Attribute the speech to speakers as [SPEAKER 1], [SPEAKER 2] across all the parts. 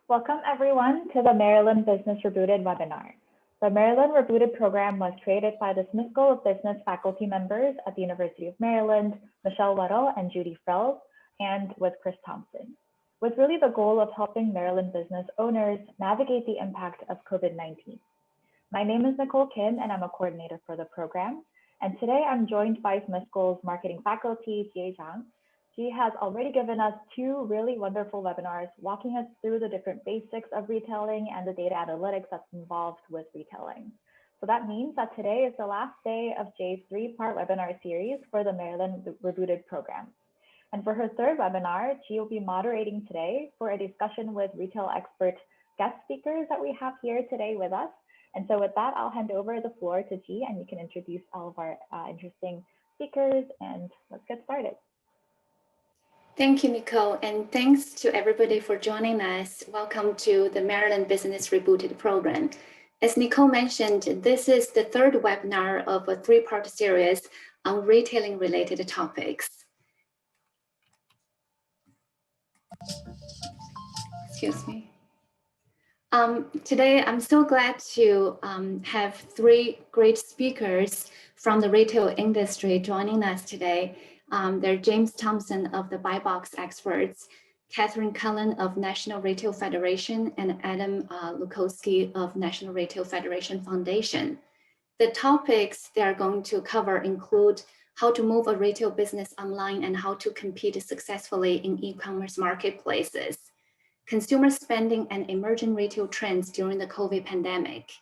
[SPEAKER 1] Welcome everyone to the Maryland Business Rebooted webinar. The Maryland Rebooted program was created by the Smith School of Business faculty members at the University of Maryland, Michelle Weddle and Judy Frells, and with Chris Thompson, with really the goal of helping Maryland business owners navigate the impact of COVID-19. My name is Nicole Kim and I'm a coordinator for the program. And today I'm joined by Smith School's marketing faculty, Jie Zhang. She has already given us two really wonderful webinars walking us through the different basics of retailing and the data analytics that's involved with retailing. So that means that today is the last day of Jay's three-part webinar series for the Maryland Rebooted program. And for her third webinar, she will be moderating today for a discussion with retail expert guest speakers that we have here today with us. And so with that, I'll hand over the floor to Ji and you can introduce all of our interesting speakers and let's get started.
[SPEAKER 2] Thank you, Nicole, and thanks to everybody for joining us. Welcome to the Maryland Business Rebooted program. As Nicole mentioned, this is the third webinar of a three-part series on retailing-related topics. Excuse me. Today, I'm so glad to have three great speakers from the retail industry joining us today. They're James Thompson of the Buy Box Experts, Catherine Cullen of National Retail Federation, and Adam Lukowski of National Retail Federation Foundation. The topics they are going to cover include how to move a retail business online and how to compete successfully in e-commerce marketplaces, consumer spending and emerging retail trends during the COVID pandemic,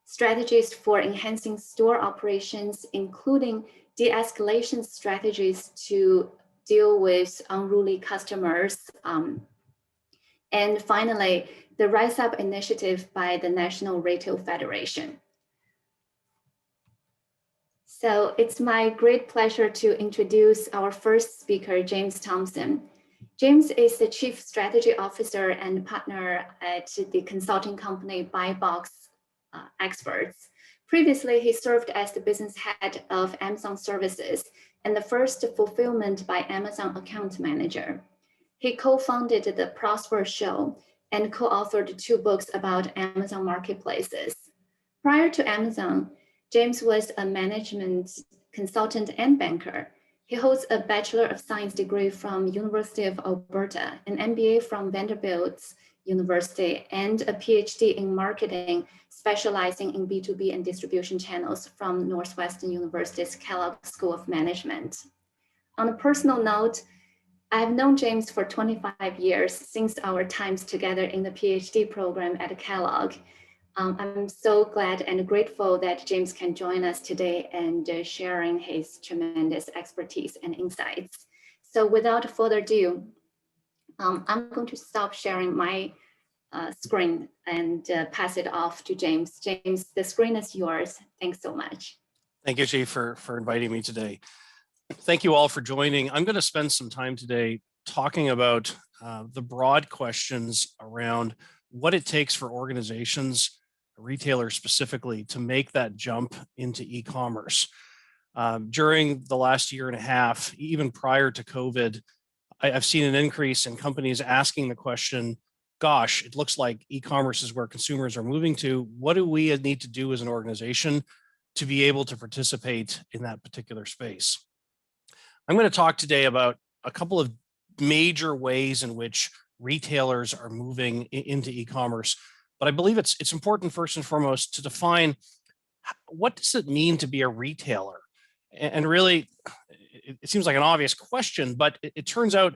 [SPEAKER 2] strategies for enhancing store operations, including de-escalation strategies to deal with unruly customers. And finally, the Rise Up initiative by the National Retail Federation. So it's my great pleasure to introduce our first speaker, James Thompson. James is the Chief Strategy Officer and partner at the consulting company Buy Box Experts. Previously, he served as the business head of Amazon Services and the first fulfillment by Amazon account manager. He co-founded the Prosper Show and co-authored two books about Amazon marketplaces. Prior to Amazon, James was a management consultant and banker. He holds a Bachelor of Science degree from University of Alberta, an MBA from Vanderbilt University, and a PhD in marketing, specializing in B2B and distribution channels from Northwestern University's Kellogg School of Management. On a personal note, I've known James for 25 years since our times together in the PhD program at Kellogg. I'm so glad and grateful that James can join us today and sharing his tremendous expertise and insights. So without further ado, I'm going to stop sharing my screen and pass it off to James. James, the screen is yours. Thanks so much.
[SPEAKER 3] Thank you, Jay, for inviting me today. Thank you all for joining. I'm going to spend some time today talking about the broad questions around what it takes for organizations, retailers specifically, to make that jump into e-commerce. During the last year and a half, even prior to COVID, I've seen an increase in companies asking the question, gosh, it looks like e-commerce is where consumers are moving to. What do we need to do as an organization to be able to participate in that particular space? I'm going to talk today about a couple of major ways in which retailers are moving into e-commerce, but I believe it's important first and foremost to define what does it mean to be a retailer? And really, it seems like an obvious question, but it turns out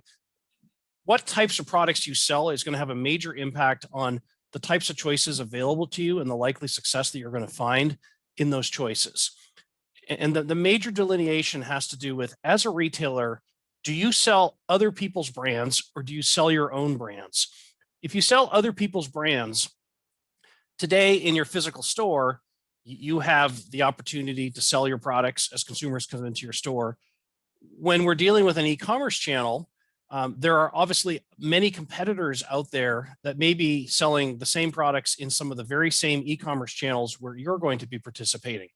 [SPEAKER 3] what types of products you sell is going to have a major impact on the types of choices available to you and the likely success that you're going to find in those choices. And the major delineation has to do with, as a retailer, do you sell other people's brands or do you sell your own brands? If you sell other people's brands, today in your physical store, you have the opportunity to sell your products as consumers come into your store. When we're dealing with an e-commerce channel, there are obviously many competitors out there that may be selling the same products in some of the very same e-commerce channels where you're going to be participating.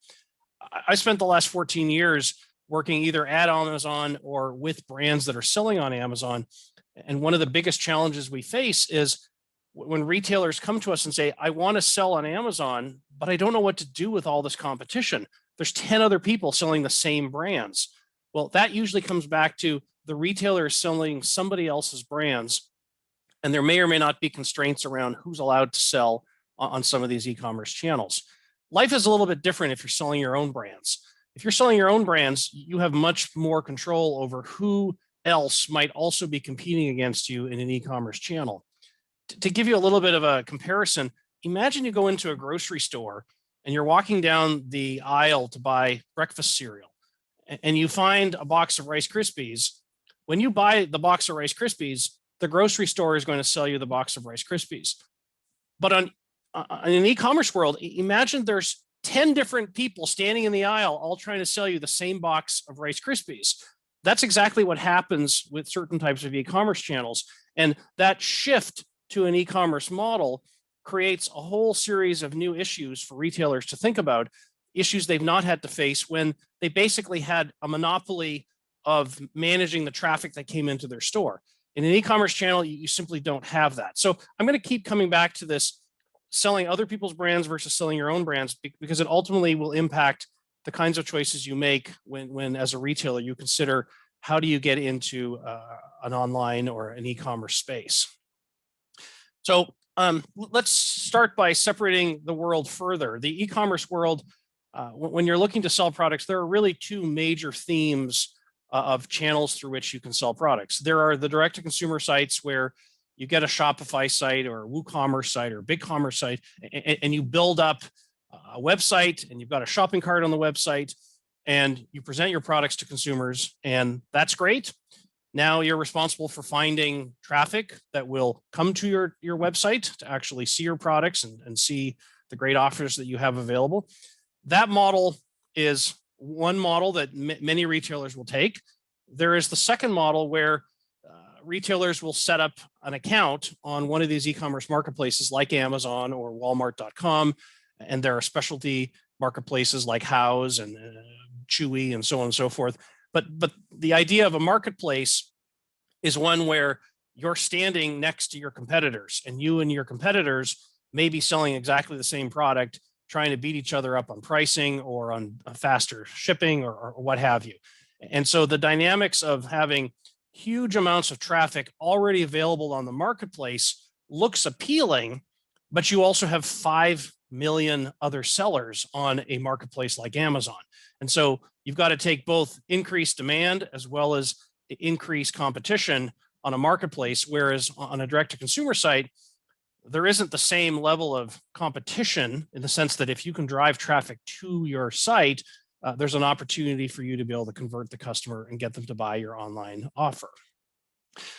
[SPEAKER 3] I spent the last 14 years working either at Amazon or with brands that are selling on Amazon. And one of the biggest challenges we face is when retailers come to us and say, I want to sell on Amazon, but I don't know what to do with all this competition. There's 10 other people selling the same brands. Well, that usually comes back to the retailer is selling somebody else's brands, and there may or may not be constraints around who's allowed to sell on some of these e-commerce channels. Life is a little bit different if you're selling your own brands. If you're selling your own brands, you have much more control over who else might also be competing against you in an e-commerce channel. To give you a little bit of a comparison, imagine you go into a grocery store and you're walking down the aisle to buy breakfast cereal, and you find a box of Rice Krispies. When you buy the box of Rice Krispies, the grocery store is going to sell you the box of Rice Krispies. But in an e-commerce world, imagine there's 10 different people standing in the aisle, all trying to sell you the same box of Rice Krispies. That's exactly what happens with certain types of e-commerce channels. And that shift to an e-commerce model creates a whole series of new issues for retailers to think about, issues they've not had to face when they basically had a monopoly of managing the traffic that came into their store. In an e-commerce channel, you simply don't have that. So I'm going to keep coming back to this selling other people's brands versus selling your own brands, because it ultimately will impact the kinds of choices you make when as a retailer, you consider how do you get into an online or an e-commerce space. So let's start by separating the world further. The e-commerce world, when you're looking to sell products, there are really two major themes of channels through which you can sell products. There are the direct-to-consumer sites where you get a Shopify site or a WooCommerce site or a BigCommerce site, and you build up a website, and you've got a shopping cart on the website, and you present your products to consumers, and that's great. Now you're responsible for finding traffic that will come to your website to actually see your products and see the great offers that you have available. That model is one model that many retailers will take. There is the second model where retailers will set up an account on one of these e-commerce marketplaces like Amazon or Walmart.com, and there are specialty marketplaces like Houzz and Chewy and so on and so forth. But the idea of a marketplace is one where you're standing next to your competitors, and you and your competitors may be selling exactly the same product, trying to beat each other up on pricing or on faster shipping or what have you. And so the dynamics of having huge amounts of traffic already available on the marketplace looks appealing, but you also have 5 million other sellers on a marketplace like Amazon. And so you've got to take both increased demand as well as increased competition on a marketplace, whereas on a direct-to-consumer site, there isn't the same level of competition in the sense that if you can drive traffic to your site, there's an opportunity for you to be able to convert the customer and get them to buy your online offer.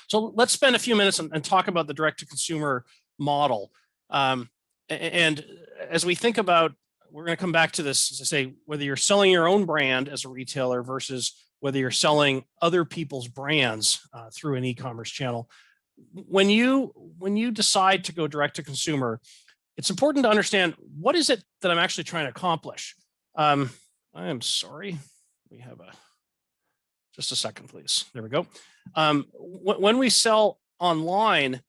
[SPEAKER 3] So let's spend a few minutes and talk about the direct-to-consumer model. And as we think about, we're going to come back to this, as I say, whether you're selling your own brand as a retailer versus whether you're selling other people's brands through an e-commerce channel. When you decide to go direct to consumer, it's important to understand, what is it that I'm actually trying to accomplish? I am sorry. We have just a second, please. There we go. When we sell online,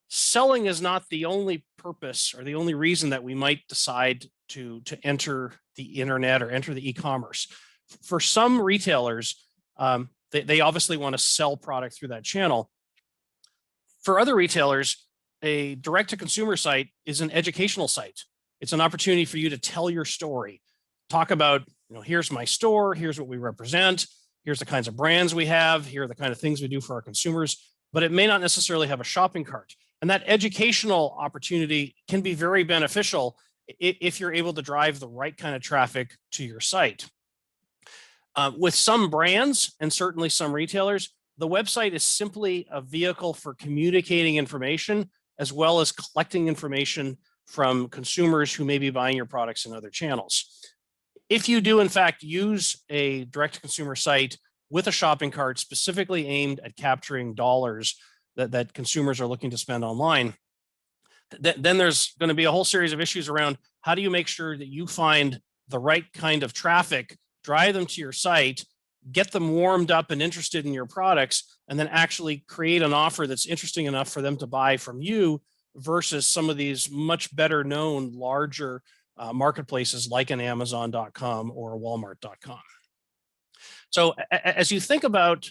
[SPEAKER 3] selling is not the only purpose or the only reason that we might decide to enter the internet or enter the e-commerce. For some retailers, they obviously want to sell product through that channel. For other retailers, a direct-to-consumer site is an educational site. It's an opportunity for you to tell your story, talk about, here's my store, here's what we represent, here's the kinds of brands we have, here are the kind of things we do for our consumers, but it may not necessarily have a shopping cart. And that educational opportunity can be very beneficial if you're able to drive the right kind of traffic to your site. With some brands and certainly some retailers, the website is simply a vehicle for communicating information as well as collecting information from consumers who may be buying your products in other channels. If you do, in fact, use a direct-to-consumer site with a shopping cart specifically aimed at capturing dollars that consumers are looking to spend online, then there's going to be a whole series of issues around how do you make sure that you find the right kind of traffic, drive them to your site, get them warmed up and interested in your products, and then actually create an offer that's interesting enough for them to buy from you versus some of these much better known larger marketplaces like an Amazon.com or a Walmart.com. So as you think about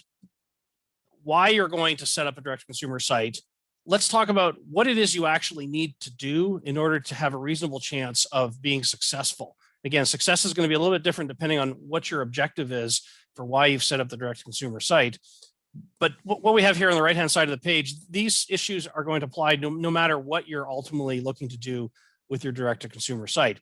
[SPEAKER 3] why you're going to set up a direct consumer site, let's talk about what it is you actually need to do in order to have a reasonable chance of being successful. Again, success is going to be a little bit different depending on what your objective is for why you've set up the direct consumer site. But what we have here on the right-hand side of the page, these issues are going to apply no matter what you're ultimately looking to do with your direct-to-consumer site.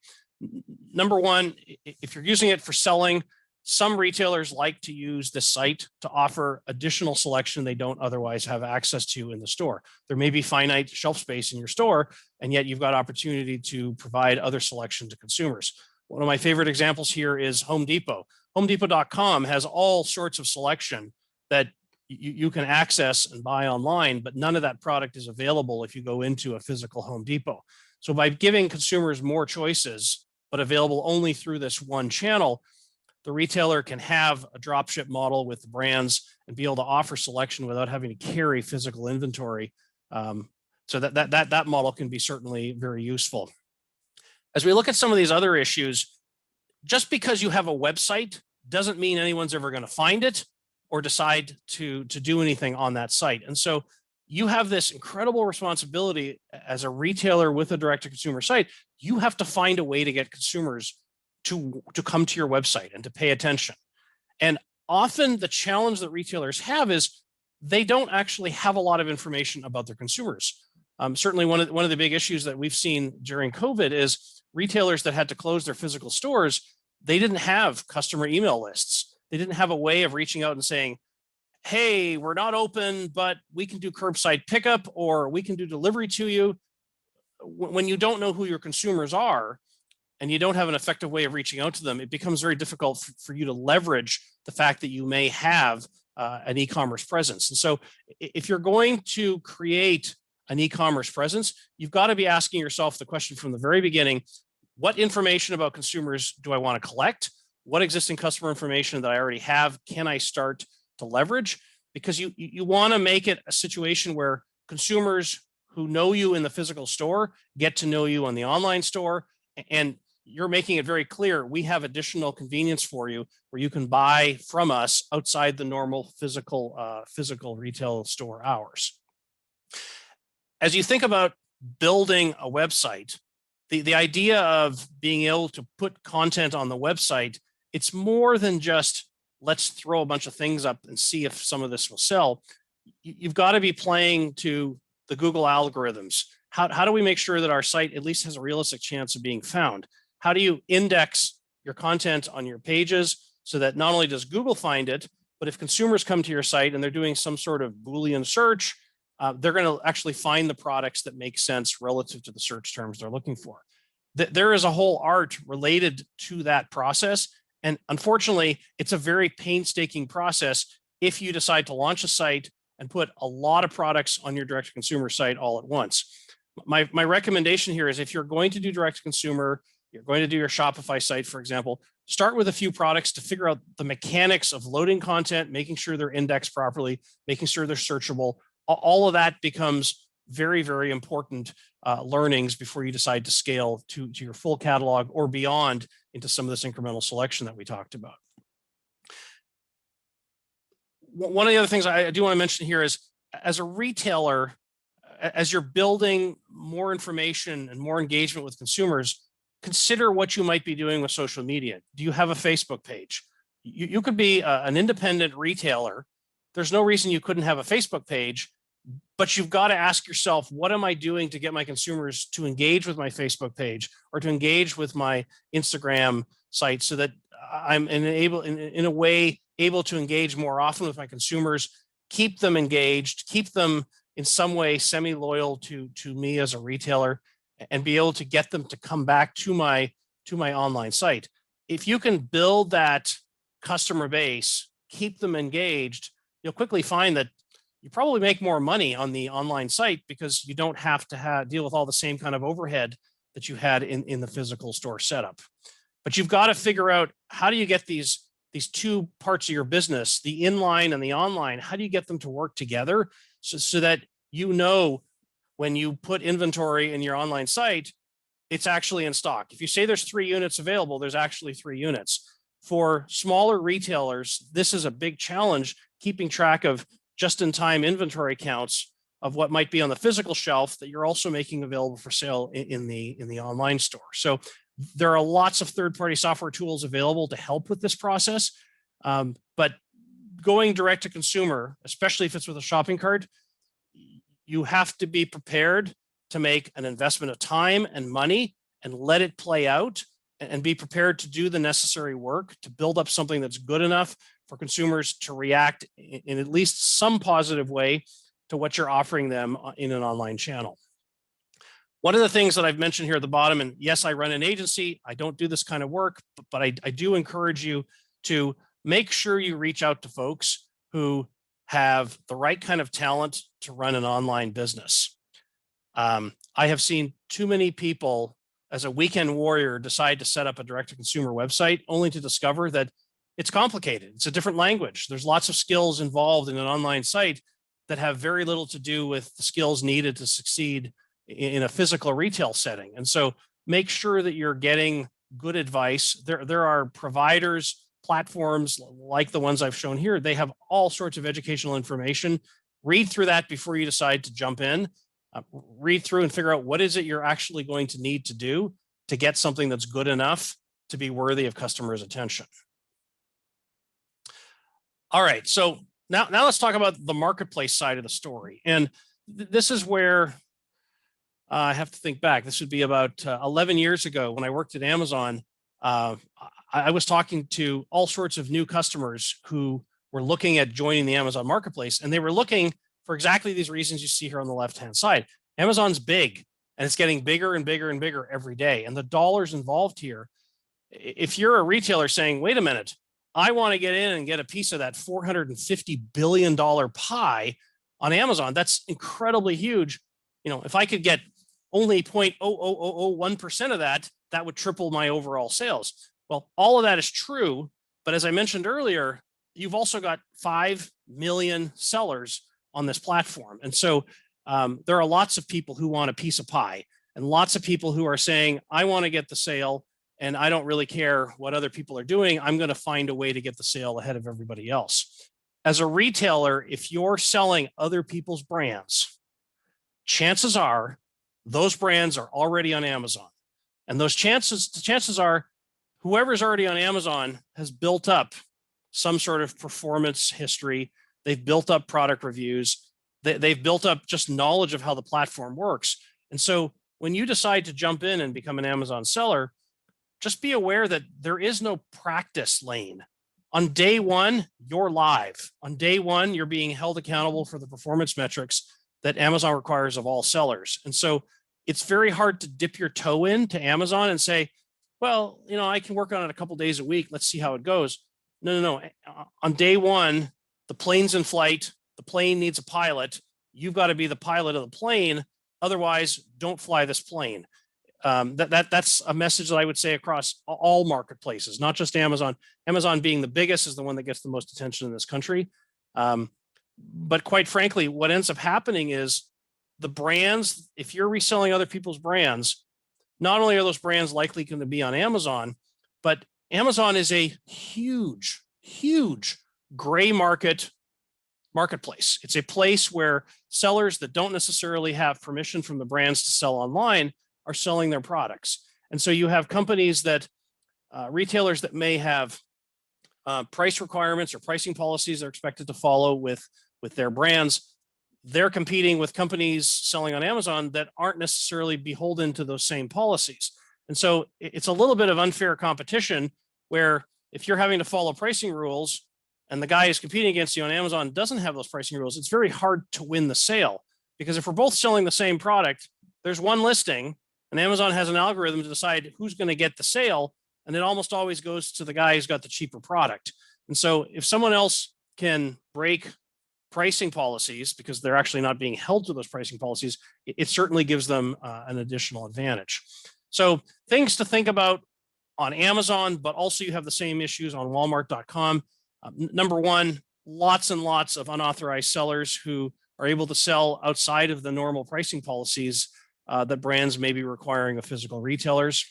[SPEAKER 3] Number one, if you're using it for selling, some retailers like to use this site to offer additional selection they don't otherwise have access to in the store. There may be finite shelf space in your store, and yet you've got opportunity to provide other selection to consumers. One of my favorite examples here is Home Depot. HomeDepot.com has all sorts of selection that you can access and buy online, but none of that product is available if you go into a physical Home Depot. So by giving consumers more choices, but available only through this one channel, the retailer can have a dropship model with the brands and be able to offer selection without having to carry physical inventory. So that model can be certainly very useful. As we look at some of these other issues, just because you have a website doesn't mean anyone's ever going to find it or decide to do anything on that site. And so you have this incredible responsibility as a retailer with a direct-to-consumer site. You have to find a way to get consumers to come to your website and to pay attention. And often the challenge that retailers have is they don't actually have a lot of information about their consumers. Certainly one of the big issues that we've seen during COVID is retailers that had to close their physical stores, they didn't have customer email lists. They didn't have a way of reaching out and saying, hey, we're not open, but we can do curbside pickup or we can do delivery to you. When you don't know who your consumers are and you don't have an effective way of reaching out to them, it becomes very difficult for you to leverage the fact that you may have an e-commerce presence. And so if you're going to create an e-commerce presence, you've got to be asking yourself the question from the very beginning, what information about consumers do I want to collect? What existing customer information that I already have can I start to leverage? Because you want to make it a situation where consumers who know you in the physical store get to know you on the online store, and you're making it very clear we have additional convenience for you where you can buy from us outside the normal physical retail store hours. As you think about building a website, the idea of being able to put content on the website, it's more than just let's throw a bunch of things up and see if some of this will sell. You've got to be playing to the Google algorithms. How do we make sure that our site at least has a realistic chance of being found? How do you index your content on your pages so that not only does Google find it, but if consumers come to your site and they're doing some sort of Boolean search, they're going to actually find the products that make sense relative to the search terms they're looking for. There is a whole art related to that process. And unfortunately, it's a very painstaking process if you decide to launch a site and put a lot of products on your direct-to-consumer site all at once. My recommendation here is if you're going to do direct-to-consumer, you're going to do your Shopify site, for example, start with a few products to figure out the mechanics of loading content, making sure they're indexed properly, making sure they're searchable. All of that becomes very, very important learnings before you decide to scale to your full catalog or beyond into some of this incremental selection that we talked about. One of the other things I do want to mention here is, as a retailer, as you're building more information and more engagement with consumers, consider what you might be doing with social media. Do you have a Facebook page? You could be an independent retailer. There's no reason you couldn't have a Facebook page, but you've got to ask yourself, what am I doing to get my consumers to engage with my Facebook page or to engage with my Instagram site so that I'm in a way able to engage more often with my consumers, keep them engaged, keep them in some way semi-loyal to me as a retailer, and be able to get them to come back to my online site. If you can build that customer base, keep them engaged, you'll quickly find that you probably make more money on the online site because you don't have to deal with all the same kind of overhead that you had in the physical store setup. But you've got to figure out, how do you get these two parts of your business, the inline and the online, how do you get them to work together so that you know when you put inventory in your online site, it's actually in stock. If you say there's 3 units available, there's actually 3 units. For smaller retailers, this is a big challenge, keeping track of just-in-time inventory counts of what might be on the physical shelf that you're also making available for sale in the online store. So there are lots of third-party software tools available to help with this process, but going direct to consumer, especially if it's with a shopping cart, you have to be prepared to make an investment of time and money and let it play out, and be prepared to do the necessary work to build up something that's good enough for consumers to react in at least some positive way to what you're offering them in an online channel. One of the things that I've mentioned here at the bottom, and yes, I run an agency, I don't do this kind of work, but I do encourage you to make sure you reach out to folks who have the right kind of talent to run an online business. I have seen too many people as a weekend warrior decide to set up a direct-to-consumer website only to discover that it's complicated. It's a different language. There's lots of skills involved in an online site that have very little to do with the skills needed to succeed in a physical retail setting. And so make sure that you're getting good advice. There are providers, platforms like the ones I've shown here. They have all sorts of educational information. Read through that before you decide to jump in. Read through and figure out what is it you're actually going to need to do to get something that's good enough to be worthy of customers' attention. All right, so now let's talk about the marketplace side of the story. And this is where I have to think back. This would be about 11 years ago when I worked at Amazon. I was talking to all sorts of new customers who were looking at joining the Amazon marketplace, and they were looking for exactly these reasons you see here on the left-hand side. Amazon's big, and it's getting bigger and bigger and bigger every day. And the dollars involved here, if you're a retailer saying, wait a minute, I want to get in and get a piece of that $450 billion pie on Amazon, that's incredibly huge. You know, if I could get only 0.00001% of that, that would triple my overall sales. Well, all of that is true. But as I mentioned earlier, you've also got 5 million sellers on this platform. And so there are lots of people who want a piece of pie, and lots of people who are saying, I want to get the sale and I don't really care what other people are doing. I'm going to find a way to get the sale ahead of everybody else. As a retailer, if you're selling other people's brands, chances are those brands are already on Amazon. And the chances are whoever's already on Amazon has built up some sort of performance history. They've built up product reviews. They've built up just knowledge of how the platform works. And so when you decide to jump in and become an Amazon seller, just be aware that there is no practice lane. On day one, you're live. On day one, you're being held accountable for the performance metrics that Amazon requires of all sellers. And so it's very hard to dip your toe into Amazon and say, well, you know, I can work on it a couple days a week. Let's see how it goes. No. On day one, the plane's in flight. The plane needs a pilot. You've got to be the pilot of the plane. Otherwise, don't fly this plane. That's a message that I would say across all marketplaces, not just Amazon. Amazon being the biggest is the one that gets the most attention in this country. But quite frankly, what ends up happening is the brands, if you're reselling other people's brands, not only are those brands likely going to be on Amazon, but Amazon is a huge gray marketplace. It's a place where sellers that don't necessarily have permission from the brands to sell online are selling their products. And so you have companies that, retailers that may have price requirements or pricing policies they're expected to follow with their brands. They're competing with companies selling on Amazon that aren't necessarily beholden to those same policies. And so it's a little bit of unfair competition where if you're having to follow pricing rules and the guy who's competing against you on Amazon doesn't have those pricing rules, it's very hard to win the sale. Because if we're both selling the same product, there's one listing and Amazon has an algorithm to decide who's going to get the sale. And it almost always goes to the guy who's got the cheaper product. And so if someone else can break pricing policies because they're actually not being held to those pricing policies, it certainly gives them an additional advantage. So things to think about on Amazon, but also you have the same issues on Walmart.com. Number one, lots and lots of unauthorized sellers who are able to sell outside of the normal pricing policies that brands may be requiring of physical retailers.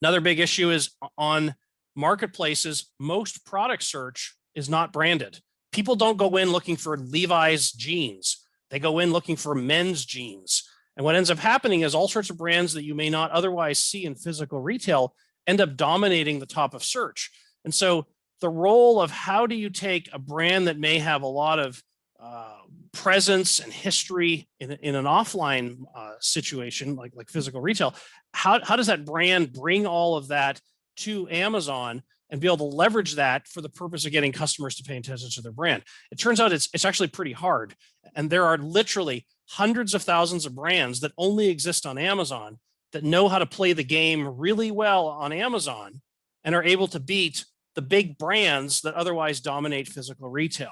[SPEAKER 3] Another big issue is on marketplaces, most product search is not branded. People don't go in looking for Levi's jeans. They go in looking for men's jeans. And what ends up happening is all sorts of brands that you may not otherwise see in physical retail end up dominating the top of search. And so the role of how do you take a brand that may have a lot of presence and history in an offline situation like physical retail, how does that brand bring all of that to Amazon and be able to leverage that for the purpose of getting customers to pay attention to their brand? It turns out it's actually pretty hard. And there are literally hundreds of thousands of brands that only exist on Amazon that know how to play the game really well on Amazon and are able to beat the big brands that otherwise dominate physical retail.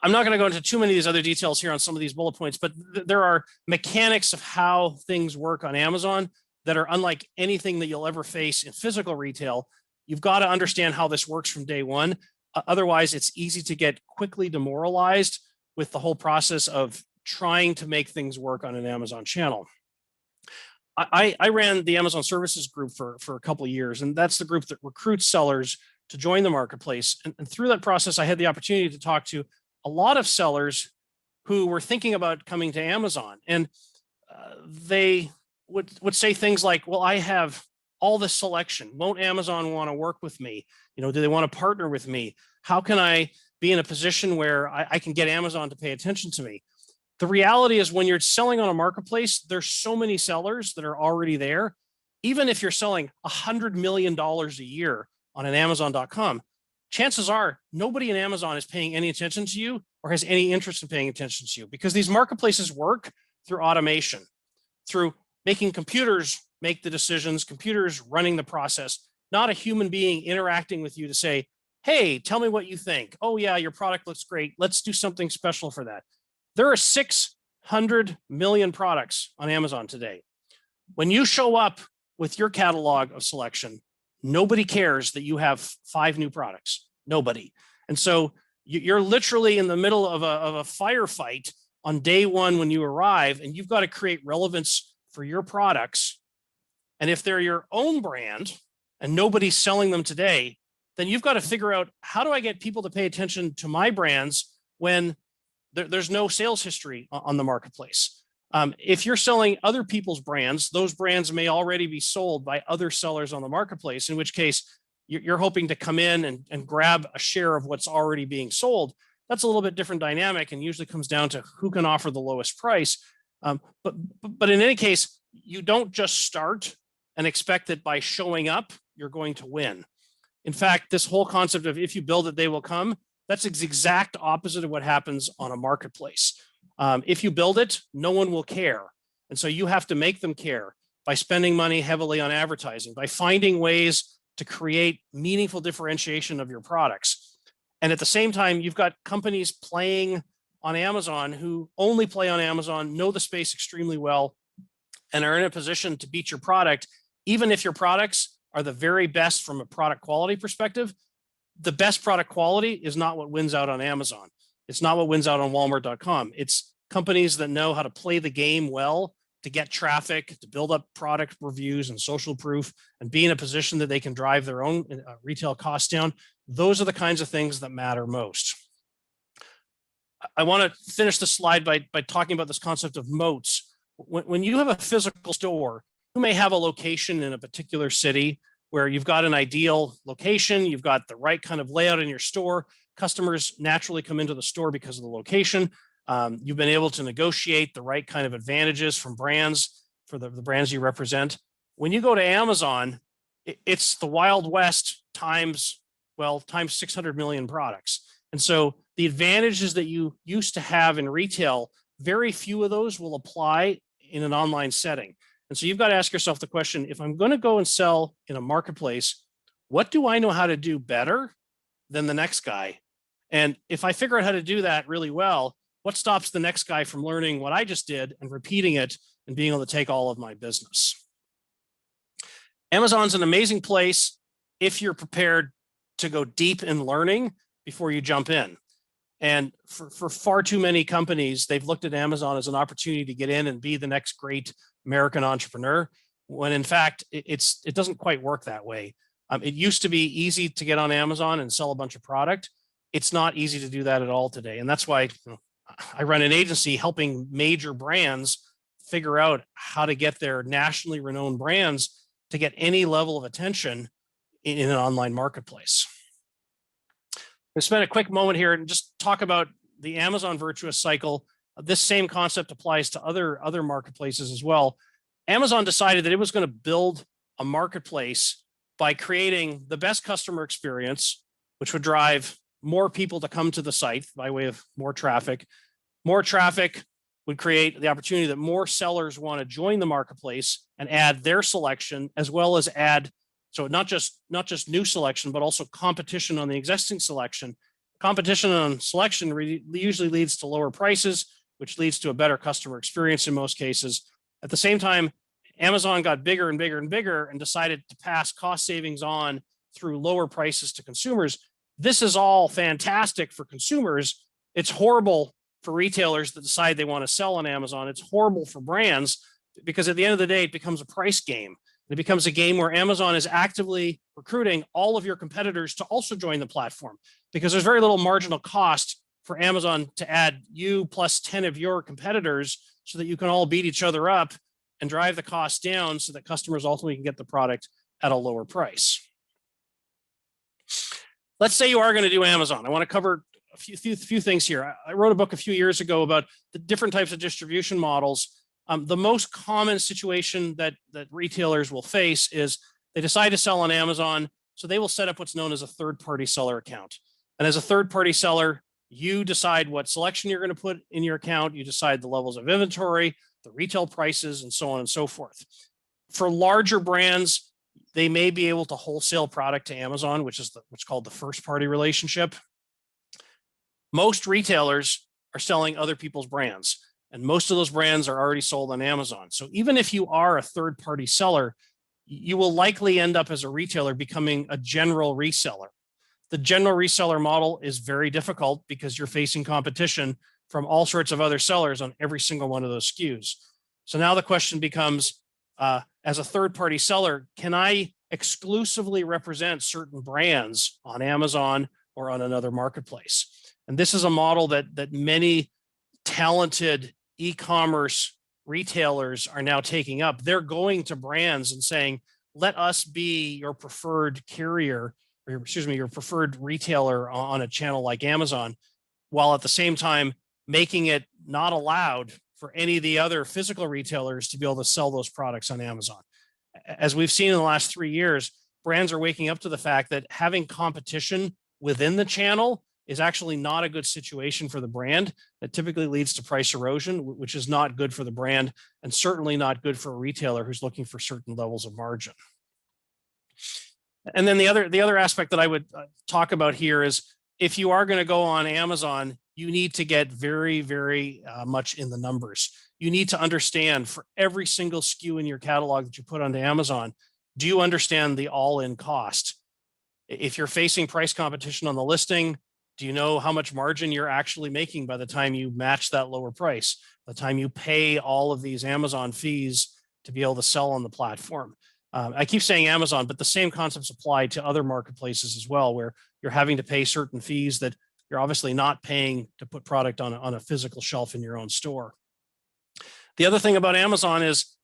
[SPEAKER 3] I'm not going to go into too many of these other details here on some of these bullet points, but there are mechanics of how things work on Amazon that are unlike anything that you'll ever face in physical retail. You've got to understand how this works from day one. Otherwise, it's easy to get quickly demoralized with the whole process of trying to make things work on an Amazon channel. I ran the Amazon Services Group for a couple of years, and that's the group that recruits sellers to join the marketplace. And through that process, I had the opportunity to talk to a lot of sellers who were thinking about coming to Amazon. And they would say things like, well, I have all this selection. Won't Amazon want to work with me? You know, do they want to partner with me? How can I be in a position where I can get Amazon to pay attention to me? The reality is when you're selling on a marketplace, there's so many sellers that are already there. Even if you're selling $100 million a year on an Amazon.com, chances are nobody in Amazon is paying any attention to you or has any interest in paying attention to you, because these marketplaces work through automation, through making computers make the decisions, computers running the process, not a human being interacting with you to say, hey, tell me what you think. Oh yeah, your product looks great. Let's do something special for that. There are 600 million products on Amazon today. When you show up with your catalog of selection, nobody cares that you have 5 new products. Nobody. And so you're literally in the middle of a firefight on day one when you arrive, and you've got to create relevance for your products. And if they're your own brand and nobody's selling them today, then you've got to figure out, how do I get people to pay attention to my brands when there's no sales history on the marketplace? If you're selling other people's brands, those brands may already be sold by other sellers on the marketplace, in which case you're hoping to come in and grab a share of what's already being sold. That's a little bit different dynamic, and usually comes down to who can offer the lowest price. But in any case, you don't just start and expect that by showing up, you're going to win. In fact, this whole concept of if you build it, they will come, that's the exact opposite of what happens on a marketplace. If you build it, no one will care. And so you have to make them care by spending money heavily on advertising, by finding ways to create meaningful differentiation of your products. And at the same time, you've got companies playing on Amazon who only play on Amazon, know the space extremely well, and are in a position to beat your product, even if your products are the very best from a product quality perspective. The best product quality is not what wins out on Amazon. It's not what wins out on Walmart.com. It's companies that know how to play the game well, to get traffic, to build up product reviews and social proof, and be in a position that they can drive their own retail costs down. Those are the kinds of things that matter most. I want to finish the slide by talking about this concept of moats. When you have a physical store, you may have a location in a particular city where you've got an ideal location, you've got the right kind of layout in your store. Customers naturally come into the store because of the location. You've been able to negotiate the right kind of advantages from brands for the brands you represent. When you go to Amazon, it's the Wild West times 600 million products. And so the advantages that you used to have in retail, very few of those will apply in an online setting. And so you've got to ask yourself the question, if I'm going to go and sell in a marketplace, what do I know how to do better than the next guy? And if I figure out how to do that really well, what stops the next guy from learning what I just did and repeating it and being able to take all of my business? Amazon's an amazing place if you're prepared to go deep in learning before you jump in. And for far too many companies, they've looked at Amazon as an opportunity to get in and be the next great American entrepreneur, when in fact, it doesn't quite work that way. It used to be easy to get on Amazon and sell a bunch of product. It's not easy to do that at all today. And that's why I run an agency helping major brands figure out how to get their nationally renowned brands to get any level of attention in an online marketplace. We'll spend a quick moment here and just talk about the Amazon virtuous cycle. This same concept applies to other marketplaces as well. Amazon decided that it was going to build a marketplace by creating the best customer experience, which would drive more people to come to the site by way of more traffic. More traffic would create the opportunity that more sellers want to join the marketplace and add their selection, as well as add, so not just new selection, but also competition on the existing selection. Competition on selection usually leads to lower prices, which leads to a better customer experience in most cases. At the same time, Amazon got bigger and bigger and bigger and decided to pass cost savings on through lower prices to consumers. This is all fantastic for consumers. It's horrible for retailers that decide they want to sell on Amazon. It's horrible for brands because at the end of the day, it becomes a price game. It becomes a game where Amazon is actively recruiting all of your competitors to also join the platform, because there's very little marginal cost for Amazon to add you plus 10 of your competitors so that you can all beat each other up and drive the cost down so that customers ultimately can get the product at a lower price. Let's say you are going to do Amazon. I want to cover a few things here. I wrote a book a few years ago about the different types of distribution models. The most common situation that retailers will face is they decide to sell on Amazon, so they will set up what's known as a third-party seller account. And as a third-party seller, you decide what selection you're going to put in your account. You decide the levels of inventory, the retail prices, and so on and so forth. For larger brands, they may be able to wholesale product to Amazon, which is what's called the first-party relationship. Most retailers are selling other people's brands, and most of those brands are already sold on Amazon. So even if you are a third-party seller, you will likely end up as a retailer becoming a general reseller. The general reseller model is very difficult because you're facing competition from all sorts of other sellers on every single one of those SKUs. So now the question becomes, as a third-party seller, can I exclusively represent certain brands on Amazon or on another marketplace? And this is a model that many talented e-commerce retailers are now taking up. They're going to brands and saying, let us be your preferred carrier, or your preferred retailer on a channel like Amazon, while at the same time making it not allowed for any of the other physical retailers to be able to sell those products on Amazon. As we've seen in the last 3 years, brands are waking up to the fact that having competition within the channel is actually not a good situation for the brand. That typically leads to price erosion, which is not good for the brand and certainly not good for a retailer who's looking for certain levels of margin. And then the other aspect that I would talk about here is, if you are going to go on Amazon, you need to get very, very much in the numbers. You need to understand for every single SKU in your catalog that you put onto Amazon, do you understand the all-in cost? If you're facing price competition on the listing, do you know how much margin you're actually making by the time you match that lower price, by the time you pay all of these Amazon fees to be able to sell on the platform? I keep saying Amazon, but the same concepts apply to other marketplaces as well, where you're having to pay certain fees that you're obviously not paying to put product on a physical shelf in your own store. The other thing about Amazon is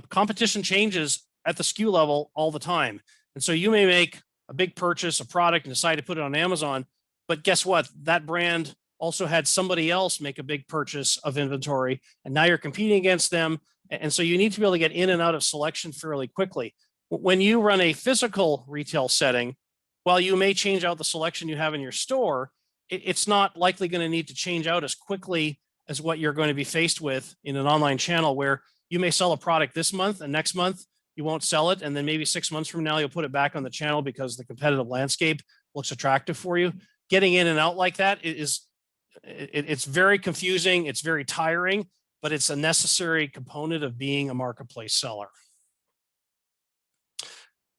[SPEAKER 3] competition changes at the SKU level all the time. And so you may make a big purchase, a product, and decide to put it on Amazon, but guess what? That brand also had somebody else make a big purchase of inventory, and now you're competing against them. And so you need to be able to get in and out of selection fairly quickly. When you run a physical retail setting, while you may change out the selection you have in your store, it's not likely going to need to change out as quickly as what you're going to be faced with in an online channel, where you may sell a product this month and next month you won't sell it. And then maybe 6 months from now, you'll put it back on the channel because the competitive landscape looks attractive for you. Getting in and out like that it's very confusing. It's very tiring, but it's a necessary component of being a marketplace seller.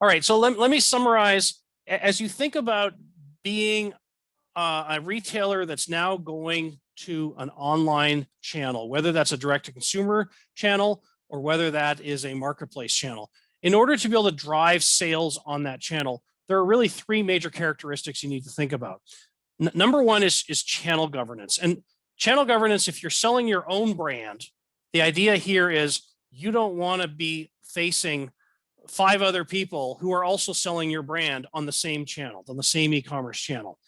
[SPEAKER 3] All right, so let me summarize. As you think about being a retailer that's now going to an online channel, whether that's a direct-to-consumer channel or whether that is a marketplace channel, in order to be able to drive sales on that channel, there are really three major characteristics you need to think about. Number one is channel governance. And channel governance, if you're selling your own brand, the idea here is you don't want to be facing 5 other people who are also selling your brand on the same channel, on the same e-commerce channel.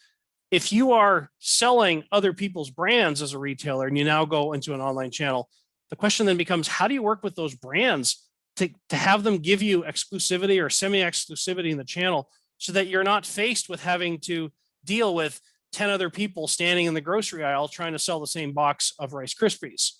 [SPEAKER 3] If you are selling other people's brands as a retailer and you now go into an online channel, the question then becomes, how do you work with those brands to have them give you exclusivity or semi-exclusivity in the channel so that you're not faced with having to deal with 10 other people standing in the grocery aisle trying to sell the same box of Rice Krispies?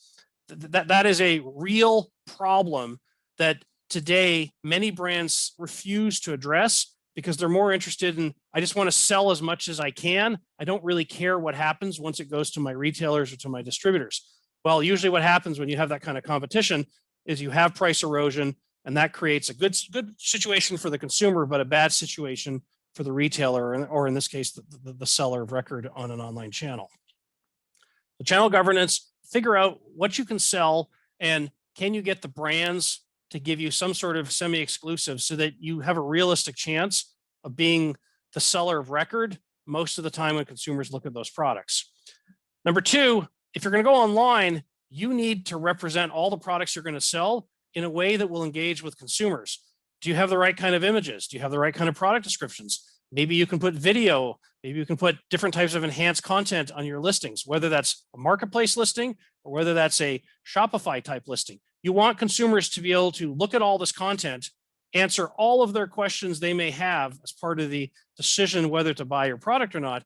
[SPEAKER 3] That is a real problem that today many brands refuse to address because they're more interested in, I just want to sell as much as I can. I don't really care what happens once it goes to my retailers or to my distributors. Well, usually what happens when you have that kind of competition is you have price erosion, and that creates a good situation for the consumer, but a bad situation for the retailer, or in this case, the seller of record on an online channel. The channel governance, figure out what you can sell and can you get the brands to give you some sort of semi-exclusive so that you have a realistic chance of being the seller of record most of the time when consumers look at those products. Number two, if you're going to go online, you need to represent all the products you're going to sell in a way that will engage with consumers. Do you have the right kind of images? Do you have the right kind of product descriptions? Maybe you can put video, maybe you can put different types of enhanced content on your listings, whether that's a marketplace listing or whether that's a Shopify type listing. You want consumers to be able to look at all this content, answer all of their questions they may have as part of the decision whether to buy your product or not.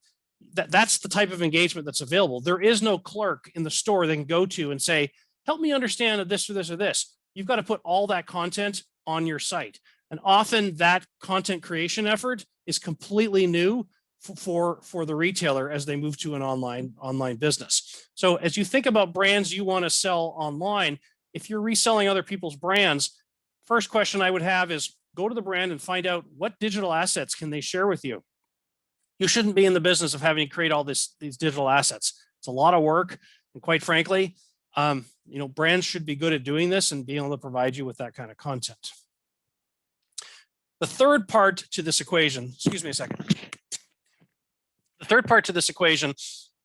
[SPEAKER 3] That's the type of engagement that's available. There is no clerk in the store they can go to and say, help me understand this or this or this. You've got to put all that content on your site. And often that content creation effort is completely new for the retailer as they move to an online business. So as you think about brands you want to sell online, if you're reselling other people's brands, first question I would have is go to the brand and find out what digital assets can they share with you. You shouldn't be in the business of having to create all these digital assets. It's a lot of work. And quite frankly, brands should be good at doing this and being able to provide you with that kind of content. The third part to this equation, excuse me a second. The third part to this equation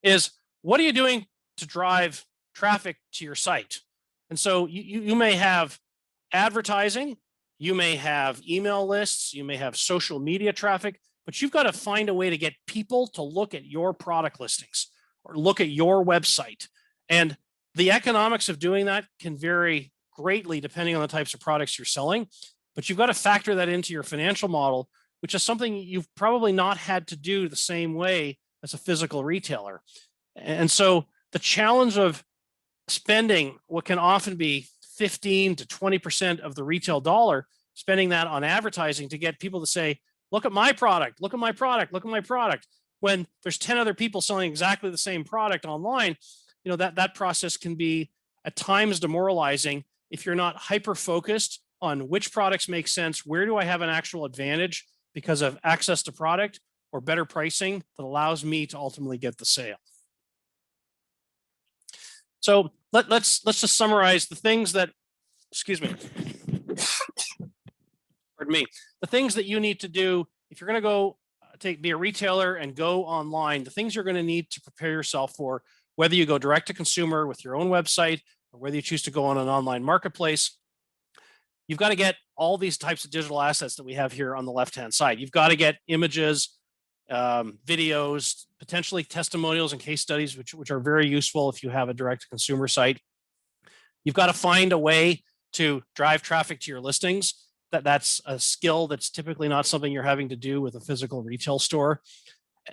[SPEAKER 3] is, what are you doing to drive traffic to your site? And so you may have advertising, you may have email lists, you may have social media traffic, but you've got to find a way to get people to look at your product listings or look at your website. And the economics of doing that can vary greatly depending on the types of products you're selling, but you've got to factor that into your financial model, which is something you've probably not had to do the same way as a physical retailer. And so the challenge of spending what can often be 15 to 20% of the retail dollar, spending that on advertising to get people to say, look at my product, look at my product, look at my product. When there's 10 other people selling exactly the same product online, that process can be at times demoralizing if you're not hyper-focused on which products make sense, where do I have an actual advantage because of access to product or better pricing that allows me to ultimately get the sale. So let's just summarize the things that, pardon me, the things that you need to do if you're going to go be a retailer and go online, the things you're going to need to prepare yourself for, whether you go direct to consumer with your own website or whether you choose to go on an online marketplace. You've got to get all these types of digital assets that we have here on the left-hand side. You've got to get images, videos, potentially testimonials and case studies, which are very useful if you have a direct-to-consumer site. You've got to find a way to drive traffic to your listings. That's a skill that's typically not something you're having to do with a physical retail store.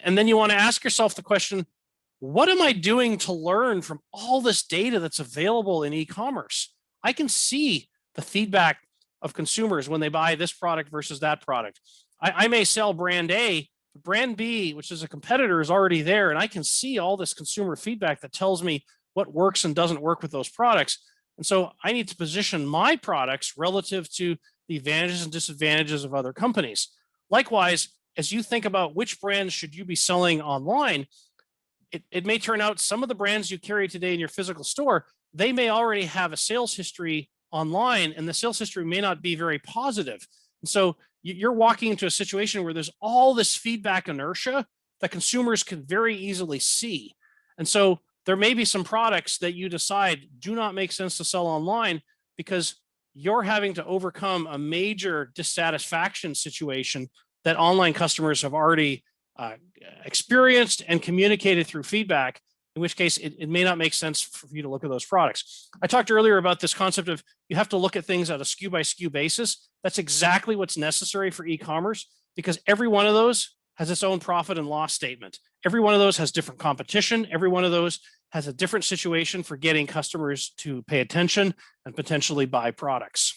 [SPEAKER 3] And then you want to ask yourself the question, what am I doing to learn from all this data that's available in e-commerce? I can see the feedback of consumers when they buy this product versus that product. I may sell brand A, but brand B, which is a competitor, is already there. And I can see all this consumer feedback that tells me what works and doesn't work with those products. And so I need to position my products relative to the advantages and disadvantages of other companies. Likewise, as you think about which brands should you be selling online, it may turn out some of the brands you carry today in your physical store, they may already have a sales history online, and the sales history may not be very positive. And so you're walking into a situation where there's all this feedback inertia that consumers can very easily see. And so there may be some products that you decide do not make sense to sell online because you're having to overcome a major dissatisfaction situation that online customers have already experienced and communicated through feedback, in which case it may not make sense for you to look at those products. I talked earlier about this concept of you have to look at things at a SKU by SKU basis. That's exactly what's necessary for e-commerce, because every one of those has its own profit and loss statement. Every one of those has different competition. Every one of those has a different situation for getting customers to pay attention and potentially buy products.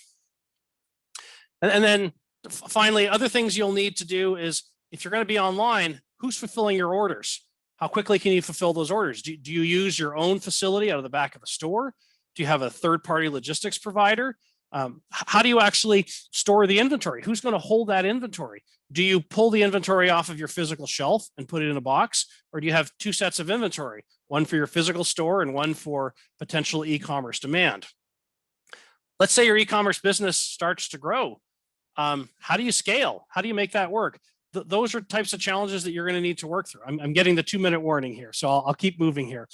[SPEAKER 3] And then finally, other things you'll need to do is, if you're going to be online, who's fulfilling your orders? How quickly can you fulfill those orders? Do you use your own facility out of the back of the store? Do you have a third-party logistics provider? How do you actually store the inventory? Who's going to hold that inventory? Do you pull the inventory off of your physical shelf and put it in a box? Or do you have two sets of inventory, one for your physical store and one for potential e-commerce demand? Let's say your e-commerce business starts to grow. How do you scale? How do you make that work? Those are types of challenges that you're going to need to work through. I'm getting the 2-minute warning here, so I'll keep moving here.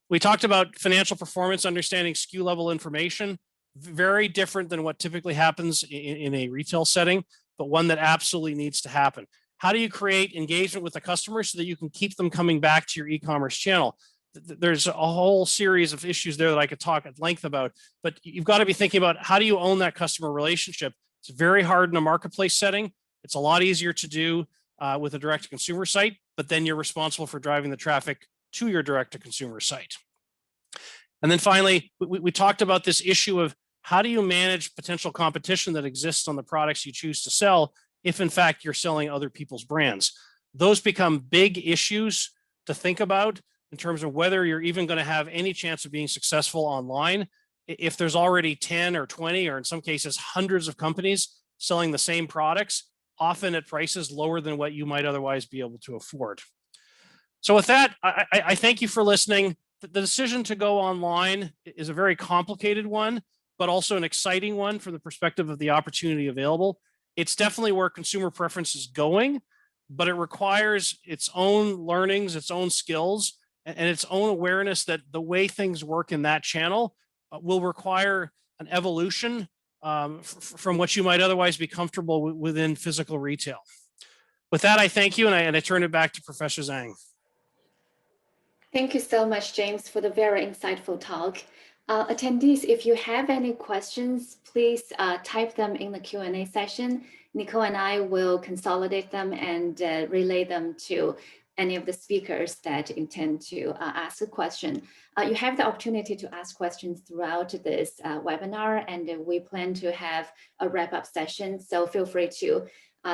[SPEAKER 3] We talked about financial performance, understanding SKU level information, very different than what typically happens in a retail setting, but one that absolutely needs to happen. How do you create engagement with the customer so that you can keep them coming back to your e-commerce channel? There's a whole series of issues there that I could talk at length about, but you've got to be thinking about how do you own that customer relationship. It's very hard in a marketplace setting. It's a lot easier to do with a direct-to-consumer site, but then you're responsible for driving the traffic to your direct-to-consumer site. And then finally, we talked about this issue of how do you manage potential competition that exists on the products you choose to sell if, in fact, you're selling other people's brands. Those become big issues to think about in terms of whether you're even going to have any chance of being successful online if there's already 10 or 20, or in some cases, hundreds of companies selling the same products, often at prices lower than what you might otherwise be able to afford. So with that, I thank you for listening. The decision to go online is a very complicated one, but also an exciting one from the perspective of the opportunity available. It's definitely where consumer preference is going, but it requires its own learnings, its own skills, and its own awareness that the way things work in that channel will require an evolution from what you might otherwise be comfortable within physical retail. With that, I thank you, and I turn it back to Professor Zhang.
[SPEAKER 2] Thank you so much, James, for the very insightful talk. Attendees, if you have any questions, please type them in the Q&A session. Nicole and I will consolidate them and relay them to any of the speakers that intend to ask a question. You have the opportunity to ask questions throughout this webinar, and we plan to have a wrap-up session, so feel free to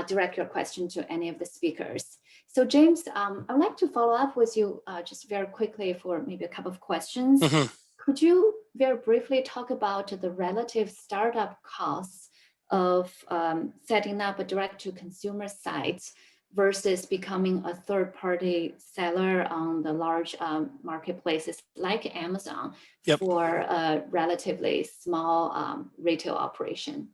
[SPEAKER 2] direct your question to any of the speakers. So James, I'd like to follow up with you just very quickly for maybe a couple of questions. Mm-hmm. Could you very briefly talk about the relative startup costs of setting up a direct-to-consumer site versus becoming a third-party seller on the large marketplaces like Amazon? Yep. For a relatively small retail operation?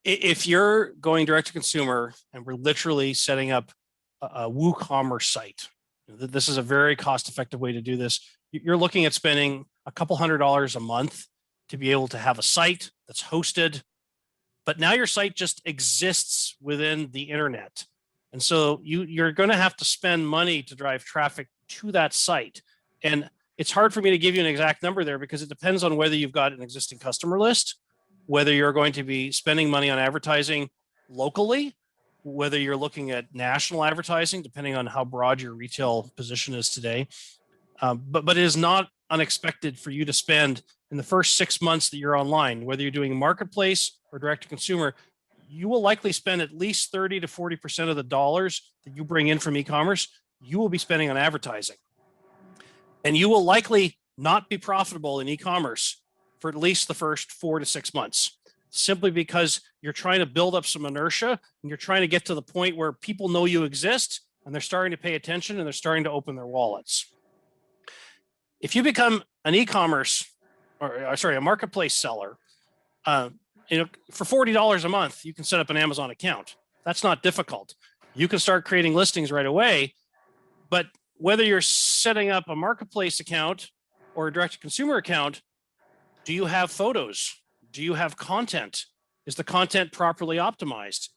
[SPEAKER 3] If you're going direct-to-consumer and we're literally setting up a WooCommerce site, this is a very cost-effective way to do this. You're looking at spending a couple $100s a month to be able to have a site that's hosted, but now your site just exists within the internet. And so you're going to have to spend money to drive traffic to that site. And it's hard for me to give you an exact number there because it depends on whether you've got an existing customer list, whether you're going to be spending money on advertising locally, whether you're looking at national advertising, depending on how broad your retail position is today. But it is not unexpected for you to spend in the first 6 months that you're online, whether you're doing marketplace or direct to consumer, you will likely spend at least 30 to 40% of the dollars that you bring in from e-commerce, you will be spending on advertising. And you will likely not be profitable in e-commerce for at least the first 4 to 6 months. simply because you're trying to build up some inertia and you're trying to get to the point where people know you exist and they're starting to pay attention and they're starting to open their wallets. If you become an e-commerce or sorry, a marketplace seller, for $40 a month, you can set up an Amazon account. That's not difficult. You can start creating listings right away. But whether you're setting up a marketplace account or a direct-to-consumer account, do you have photos? Do you have content? Is the content properly optimized?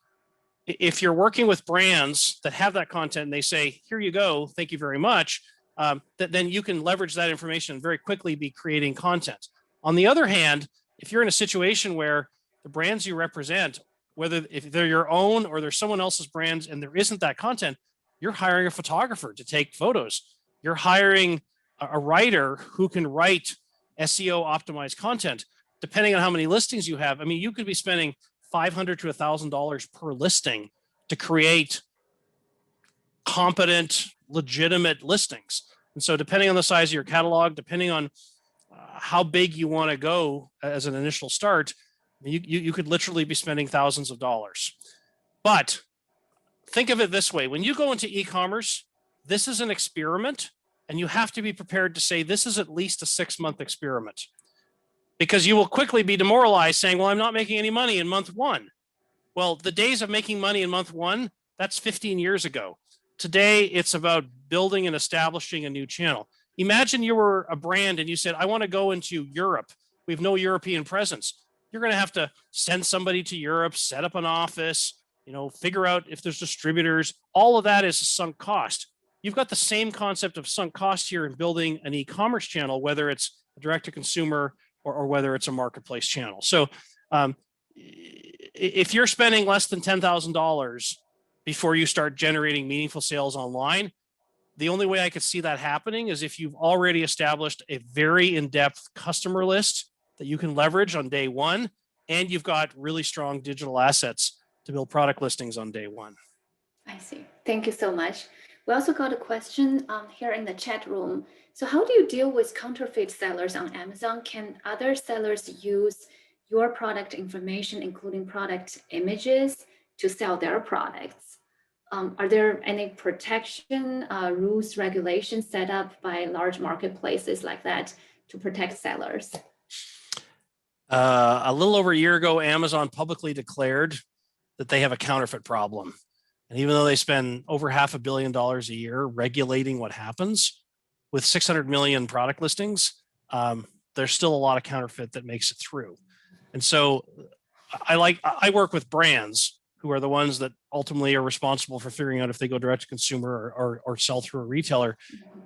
[SPEAKER 3] If you're working with brands that have that content and they say, here you go, thank you very much, then you can leverage that information and very quickly be creating content. On the other hand, if you're in a situation where the brands you represent, whether if they're your own or they're someone else's brands and there isn't that content, you're hiring a photographer to take photos. You're hiring a writer who can write SEO optimized content. Depending on how many listings you have, I mean, you could be spending $500 to $1,000 per listing to create competent, legitimate listings. And so depending on the size of your catalog, depending on how big you want to go as an initial start, you could literally be spending thousands of dollars. But think of it this way. When you go into e-commerce, this is an experiment, and you have to be prepared to say this is at least a 6-month experiment, because you will quickly be demoralized saying, well, I'm not making any money in month 1. Well, the days of making money in month 1, that's 15 years ago. Today, it's about building and establishing a new channel. Imagine you were a brand and you said, I want to go into Europe. We have no European presence. You're going to have to send somebody to Europe, set up an office, figure out if there's distributors. All of that is a sunk cost. You've got the same concept of sunk cost here in building an e-commerce channel, whether it's a direct-to-consumer or whether it's a marketplace channel. So if you're spending less than $10,000 before you start generating meaningful sales online, the only way I could see that happening is if you've already established a very in-depth customer list that you can leverage on day 1, and you've got really strong digital assets to build product listings on day 1.
[SPEAKER 2] I see. Thank you so much. We also got a question here in the chat room. So how do you deal with counterfeit sellers on Amazon? Can other sellers use your product information, including product images, to sell their products? Are there any protection rules, regulations set up by large marketplaces like that to protect sellers?
[SPEAKER 3] A little over a year ago, Amazon publicly declared that they have a counterfeit problem. And even though they spend over $500 million a year regulating what happens with 600 million product listings, there's still a lot of counterfeit that makes it through. And so I work with brands who are the ones that ultimately are responsible for figuring out if they go direct to consumer or sell through a retailer.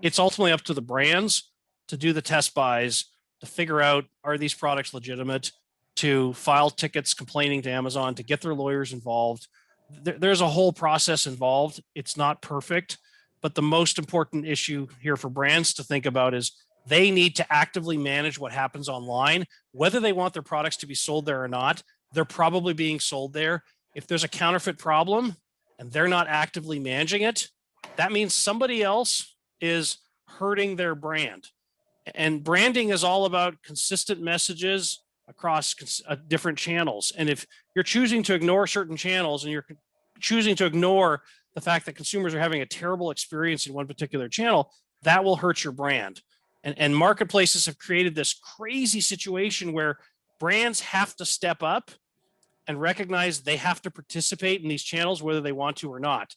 [SPEAKER 3] It's ultimately up to the brands to do the test buys, to figure out, are these products legitimate, to file tickets complaining to Amazon, to get their lawyers involved. There's a whole process involved. It's not perfect, but the most important issue here for brands to think about is they need to actively manage what happens online, whether they want their products to be sold there or not. They're probably being sold there. If there's a counterfeit problem and they're not actively managing it, that means somebody else is hurting their brand. And branding is all about consistent messages across different channels. And if you're choosing to ignore certain channels and you're choosing to ignore the fact that consumers are having a terrible experience in one particular channel, that will hurt your brand. And marketplaces have created this crazy situation where brands have to step up and recognize they have to participate in these channels, whether they want to or not.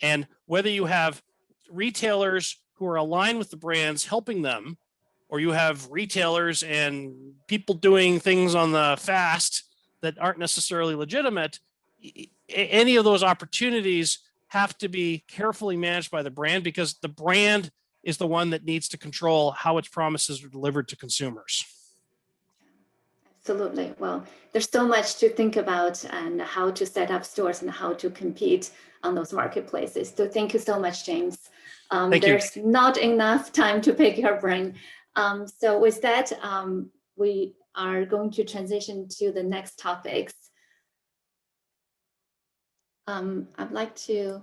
[SPEAKER 3] And whether you have retailers who are aligned with the brands helping them, or you have retailers and people doing things on the fast that aren't necessarily legitimate, any of those opportunities have to be carefully managed by the brand, because the brand is the one that needs to control how its promises are delivered to consumers.
[SPEAKER 2] Absolutely. Well, there's so much to think about and how to set up stores and how to compete on those marketplaces. So thank you so much, James. There's not enough time to pick your brain. So with that, we are going to transition to the next topics. I'd like to.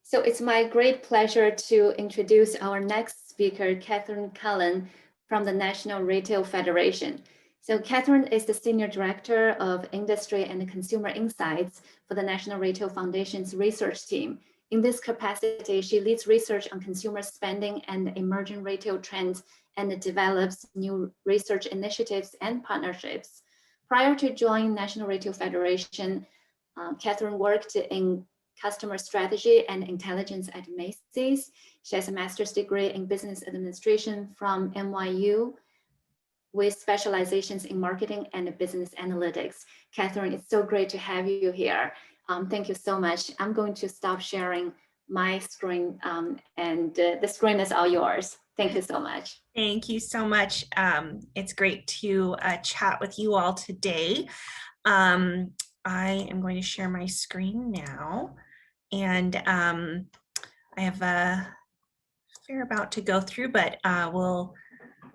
[SPEAKER 2] So it's my great pleasure to introduce our next speaker, Catherine Cullen from the National Retail Federation. So Catherine is the Senior Director of Industry and Consumer Insights for the National Retail Foundation's research team. In this capacity, she leads research on consumer spending and emerging retail trends and develops new research initiatives and partnerships. Prior to joining National Retail Federation, Catherine worked in customer strategy and intelligence at Macy's. She has a master's degree in business administration from NYU with specializations in marketing and business analytics. Catherine, it's so great to have you here. Thank you so much. I'm going to stop sharing my screen and the screen is all yours. Thank you so much.
[SPEAKER 4] Thank you so much. It's great to chat with you all today. I am going to share my screen now, and I have a fair amount to go through, but we'll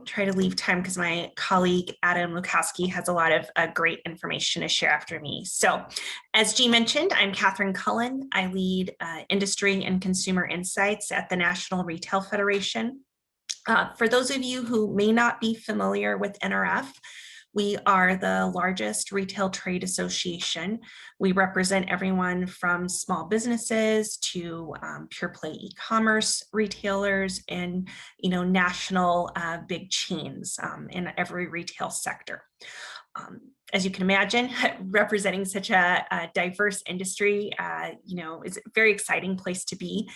[SPEAKER 4] try to leave time because my colleague Adam Lukowski has a lot of great information to share after me. So as G mentioned, I'm Catherine Cullen. I lead industry and consumer insights at the National Retail Federation. For those of you who may not be familiar with NRF, we are the largest retail trade association. We represent everyone from small businesses to pure play e-commerce retailers and national big chains in every retail sector. As you can imagine, representing such a diverse industry, is a very exciting place to be.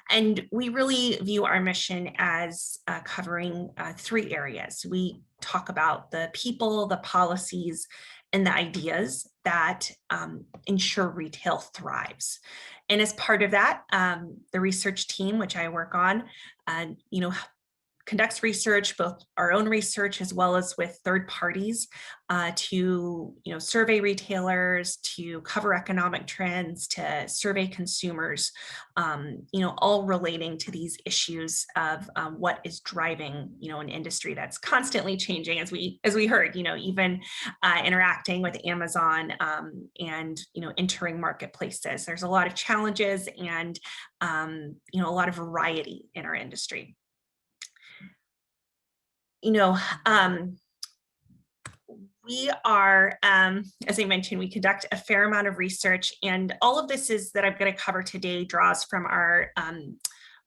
[SPEAKER 4] And we really view our mission as covering three areas. We talk about the people, the policies, and the ideas that ensure retail thrives. And as part of that, the research team, which I work on, conducts research, both our own research as well as with third parties, to survey retailers, to cover economic trends, to survey consumers, all relating to these issues of what is driving an industry that's constantly changing, as we heard, even interacting with Amazon and entering marketplaces. There's a lot of challenges and a lot of variety in our industry. We are, as I mentioned, we conduct a fair amount of research, and all of this is that I'm going to cover today draws from our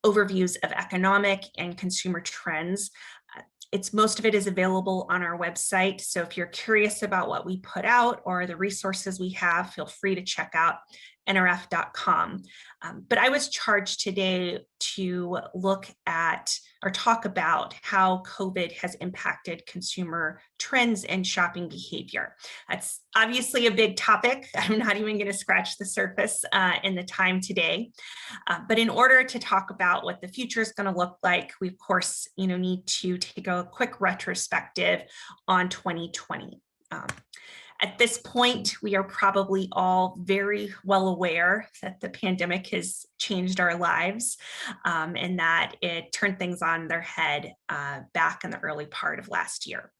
[SPEAKER 4] overviews of economic and consumer trends. Most of it is available on our website. So if you're curious about what we put out or the resources we have, feel free to check out nrf.com. But I was charged today to look at or talk about how COVID has impacted consumer trends and shopping behavior. That's obviously a big topic. I'm not even going to scratch the surface in the time today. But in order to talk about what the future is going to look like, we of course need to take a quick retrospective on 2020. At this point, we are probably all very well aware that the pandemic has changed our lives and that it turned things on their head back in the early part of last year.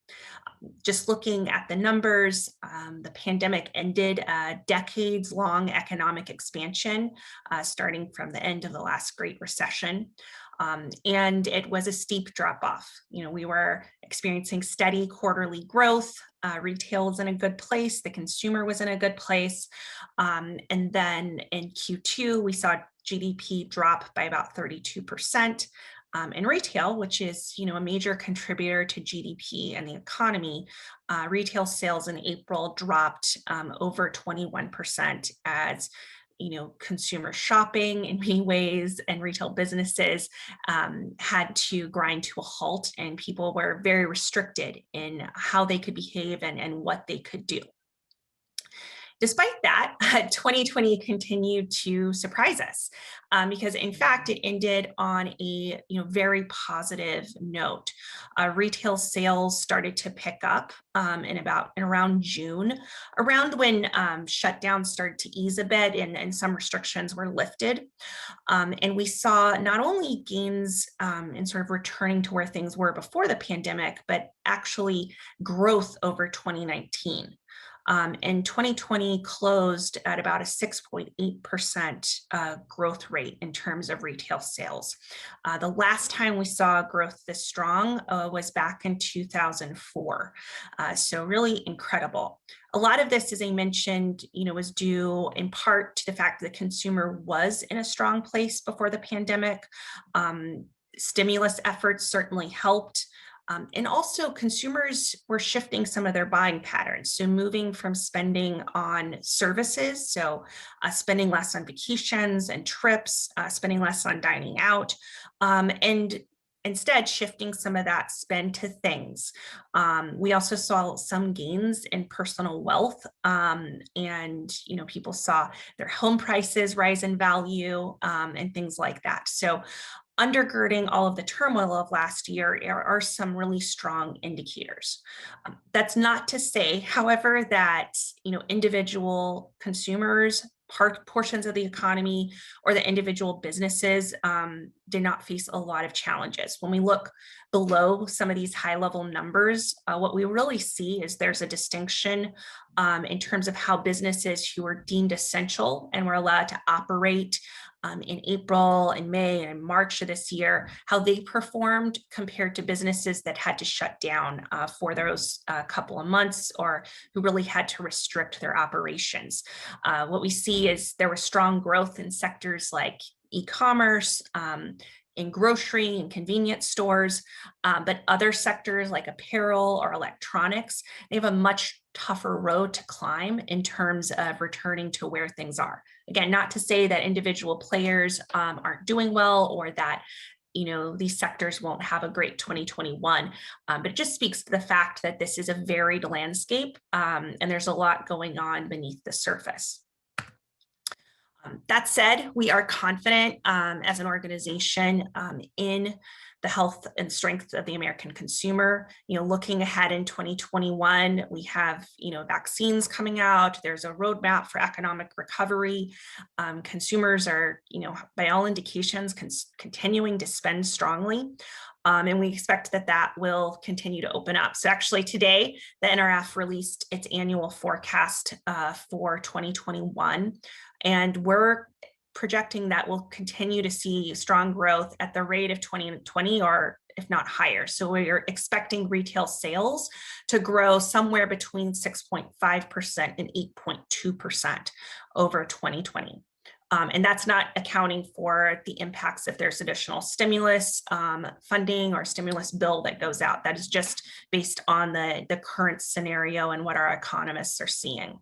[SPEAKER 4] Just looking at the numbers, the pandemic ended a decades-long economic expansion starting from the end of the last Great Recession. And it was a steep drop-off. We were experiencing steady quarterly growth. Retail was in a good place. The consumer was in a good place. And then in Q2, we saw GDP drop by about 32%. In retail, which is a major contributor to GDP and the economy, retail sales in April dropped over 21% as consumer shopping in many ways and retail businesses had to grind to a halt, and people were very restricted in how they could behave and what they could do. Despite that, 2020 continued to surprise us because, in fact, it ended on a very positive note. Retail sales started to pick up in around June, around when shutdowns started to ease a bit and some restrictions were lifted. And we saw not only gains in sort of returning to where things were before the pandemic, but actually growth over 2019. And 2020 closed at about a 6.8% growth rate in terms of retail sales. The last time we saw growth this strong was back in 2004. So really incredible. A lot of this, as I mentioned, was due in part to the fact that the consumer was in a strong place before the pandemic. Stimulus efforts certainly helped. And also consumers were shifting some of their buying patterns. So moving from spending on services, so spending less on vacations and trips, spending less on dining out, and instead shifting some of that spend to things. We also saw some gains in personal wealth, and people saw their home prices rise in value, and things like that. So undergirding all of the turmoil of last year are some really strong indicators. That's not to say, however, that individual consumers, portions of the economy, or the individual businesses did not face a lot of challenges. When we look below some of these high-level numbers, what we really see is there's a distinction in terms of how businesses who were deemed essential and were allowed to operate in April and May and March of this year, how they performed compared to businesses that had to shut down for those couple of months, or who really had to restrict their operations. What we see is there was strong growth in sectors like e-commerce, in grocery and convenience stores, but other sectors like apparel or electronics, they have a much tougher road to climb in terms of returning to where things are. Again, not to say that individual players aren't doing well, or that these sectors won't have a great 2021, but it just speaks to the fact that this is a varied landscape, and there's a lot going on beneath the surface. That said, we are confident as an organization in the health and strength of the American consumer. Looking ahead in 2021, we have vaccines coming out. There's a roadmap for economic recovery. Consumers are, by all indications, continuing to spend strongly. And we expect that will continue to open up. So actually today, the NRF released its annual forecast for 2021. And we're projecting that we'll continue to see strong growth at the rate of 2020, or if not higher. So we're expecting retail sales to grow somewhere between 6.5% and 8.2% over 2020. And that's not accounting for the impacts if there's additional stimulus funding or stimulus bill that goes out. That is just based on the current scenario and what our economists are seeing.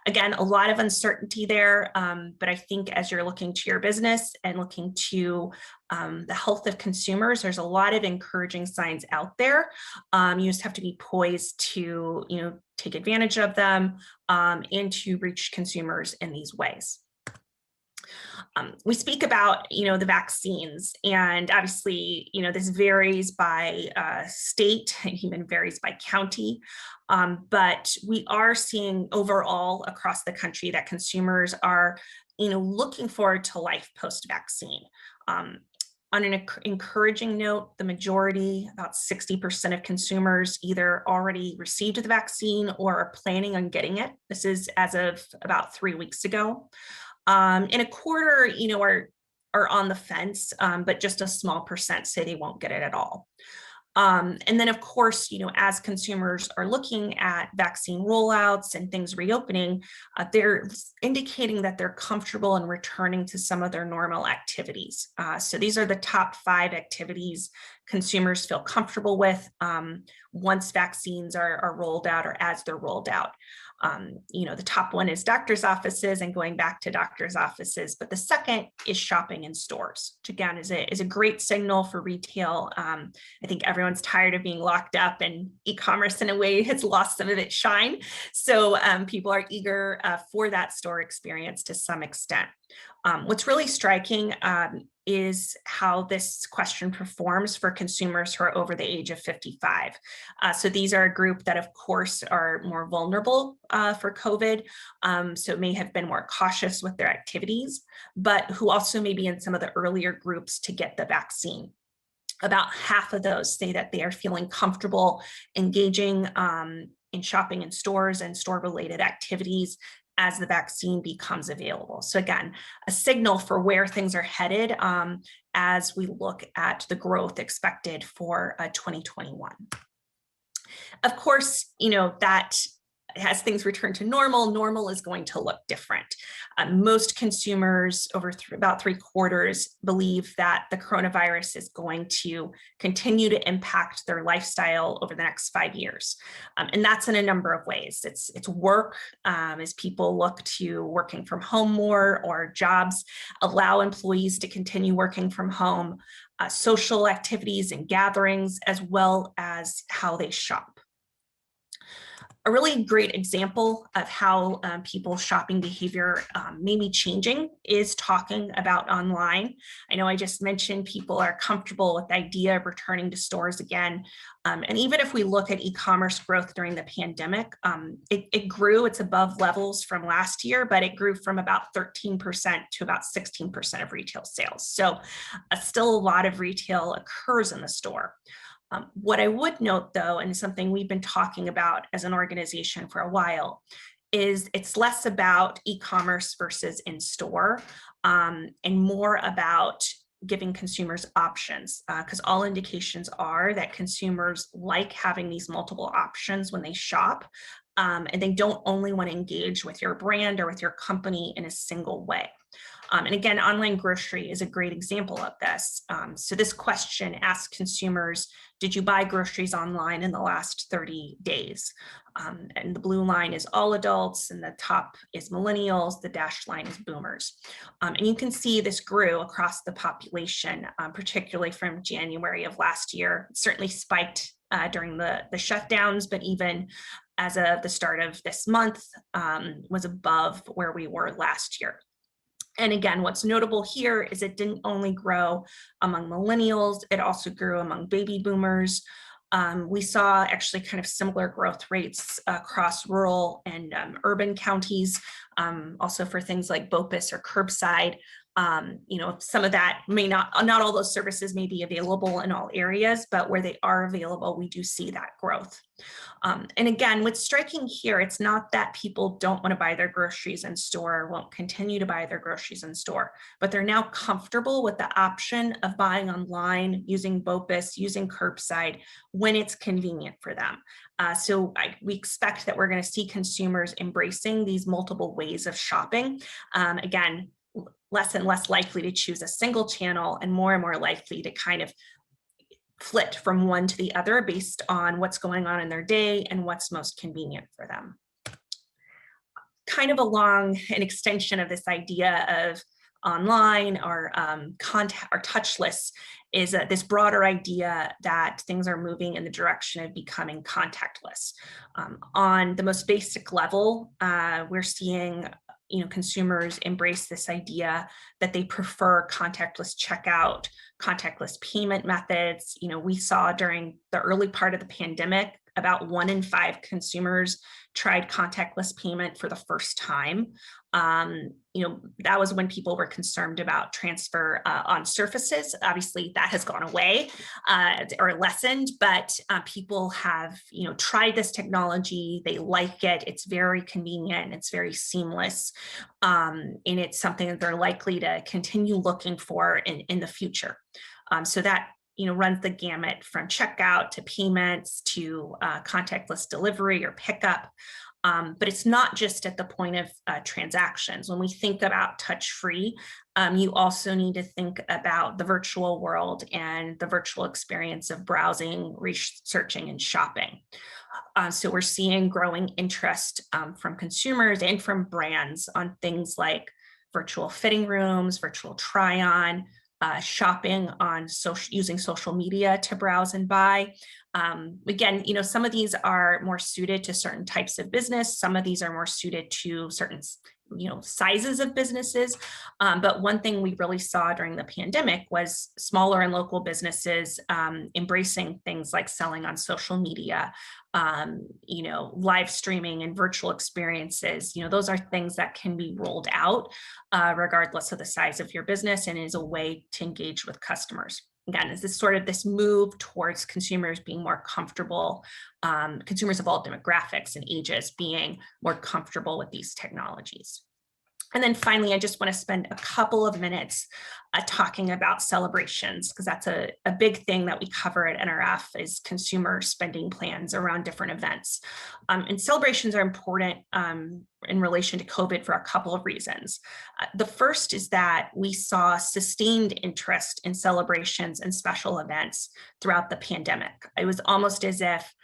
[SPEAKER 4] Again, a lot of uncertainty there, but I think as you're looking to your business and looking to the health of consumers, there's a lot of encouraging signs out there. You just have to be poised to take advantage of them and to reach consumers in these ways. We speak about, the vaccines, and obviously, this varies by state and even varies by county. But we are seeing overall across the country that consumers are, looking forward to life post-vaccine. On an encouraging note, the majority, about 60% of consumers, either already received the vaccine or are planning on getting it. This is as of about 3 weeks ago. And a quarter, are on the fence, but just a small percent say they won't get it at all. And then, of course, as consumers are looking at vaccine rollouts and things reopening, they're indicating that they're comfortable in returning to some of their normal activities. So these are the top 5 activities consumers feel comfortable with once vaccines are rolled out, or as they're rolled out. The top one is doctor's offices and going back to doctor's offices, but the second is shopping in stores, which again is a great signal for retail. I think everyone's tired of being locked up, and e-commerce in a way has lost some of its shine. So people are eager for that store experience to some extent. What's really striking is how this question performs for consumers who are over the age of 55. So these are a group that, of course, are more vulnerable for COVID, so may have been more cautious with their activities, but who also may be in some of the earlier groups to get the vaccine. About half of those say that they are feeling comfortable engaging in shopping in stores and store-related activities as the vaccine becomes available. So again, a signal for where things are headed as we look at the growth expected for 2021. Of course, that as things return to normal is going to look different. Most consumers, about 3/4, believe that the coronavirus is going to continue to impact their lifestyle over the next 5 years. And that's in a number of ways. It's work, as people look to working from home more, or jobs allow employees to continue working from home, social activities and gatherings, as well as how they shop. A really great example of how people's shopping behavior may be changing is talking about online. I know I just mentioned people are comfortable with the idea of returning to stores again. And even if we look at e-commerce growth during the pandemic, it grew. It's above levels from last year, but it grew from about 13% to about 16% of retail sales. So still a lot of retail occurs in the store. What I would note, though, and something we've been talking about as an organization for a while, is it's less about e-commerce versus in-store, and more about giving consumers options, because all indications are that consumers like having these multiple options when they shop, and they don't only want to engage with your brand or with your company in a single way. And again, online grocery is a great example of this. So this question asks consumers, did you buy groceries online in the last 30 days? And the blue line is all adults, and the top is millennials, the dashed line is boomers. And you can see this grew across the population, particularly from January of last year. It certainly spiked during the shutdowns, but even as of the start of this month, was above where we were last year. And again, what's notable here is it didn't only grow among millennials, it also grew among baby boomers. We saw actually kind of similar growth rates across rural and urban counties, also for things like BOPIS or curbside. Some of that may not all those services may be available in all areas, but where they are available, we do see that growth. And again, what's striking here, it's not that people don't want to buy their groceries in store, won't continue to buy their groceries in store, but they're now comfortable with the option of buying online, using BOPIS, using curbside when it's convenient for them. We expect that we're going to see consumers embracing these multiple ways of shopping. Again, less and less likely to choose a single channel and more likely to kind of flit from one to the other based on what's going on in their day and what's most convenient for them. Kind of along an extension of this idea of online or touchless is this broader idea that things are moving in the direction of becoming contactless. On the most basic level, we're seeing consumers embrace this idea that they prefer contactless checkout, contactless payment methods. We saw during the early part of the pandemic, about 1 in 5 consumers tried contactless payment for the first time. That was when people were concerned about transfer on surfaces. Obviously, that has gone away or lessened, but people have tried this technology. They like it. It's very convenient. It's very seamless, and it's something that they're likely to continue looking for in the future. So that runs the gamut from checkout to payments to contactless delivery or pickup. But it's not just at the point of transactions. When we think about touch-free, you also need to think about the virtual world and the virtual experience of browsing, researching, and shopping. So we're seeing growing interest from consumers and from brands on things like virtual fitting rooms, virtual try-on, shopping on using social media to browse and buy. Again, some of these are more suited to certain types of business. Some of these are more suited to certain, sizes of businesses. But one thing we really saw during the pandemic was smaller and local businesses embracing things like selling on social media, live streaming and virtual experiences. Those are things that can be rolled out regardless of the size of your business and is a way to engage with customers. again, is this sort of this move towards consumers being more comfortable, consumers of all demographics and ages being more comfortable with these technologies. And then finally, I just want to spend a couple of minutes talking about celebrations, because that's a big thing that we cover at NRF is consumer spending plans around different events. And celebrations are important in relation to COVID for a couple of reasons. The first is that we saw sustained interest in celebrations and special events throughout the pandemic. It was almost as if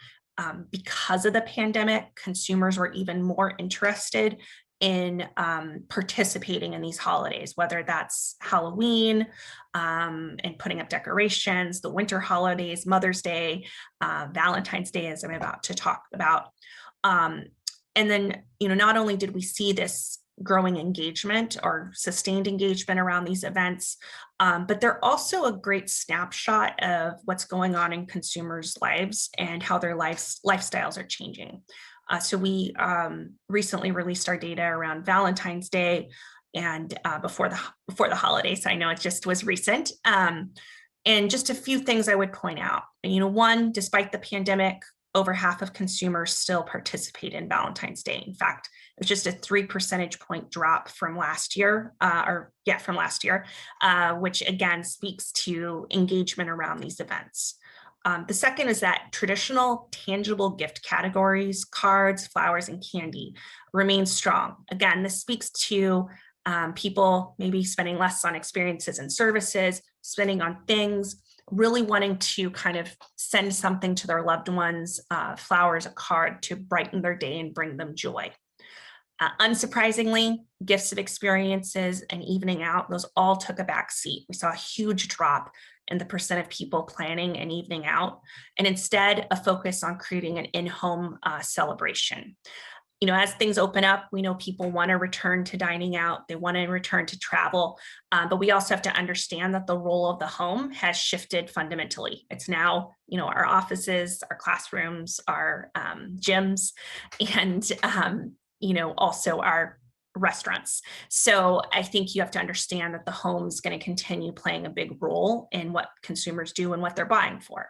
[SPEAKER 4] because of the pandemic, consumers were even more interested in participating in these holidays, whether that's Halloween and putting up decorations, the winter holidays, Mother's Day, Valentine's Day, as I'm about to talk about. And then, not only did we see this growing engagement or sustained engagement around these events, but they're also a great snapshot of what's going on in consumers' lives and how their lifestyles are changing. So we recently released our data around Valentine's Day and before the holidays. I know it just was recent. And just a few things I would point out. One, despite the pandemic, over half of consumers still participate in Valentine's Day. In fact, it was just a 3 percentage point drop from last year, which again speaks to engagement around these events. The second is that traditional tangible gift categories, cards, flowers, and candy remain strong. Again, this speaks to people maybe spending less on experiences and services, spending on things, really wanting to kind of send something to their loved ones, flowers, a card to brighten their day and bring them joy. Unsurprisingly, gifts of experiences and evening out, those all took a back seat. We saw a huge drop in the percent of people planning an evening out, and instead a focus on creating an in-home celebration. As things open up, we know people want to return to dining out, they want to return to travel, but we also have to understand that the role of the home has shifted fundamentally. It's now, our offices, our classrooms, our gyms, and also our restaurants. So I think you have to understand that the home is going to continue playing a big role in what consumers do and what they're buying for.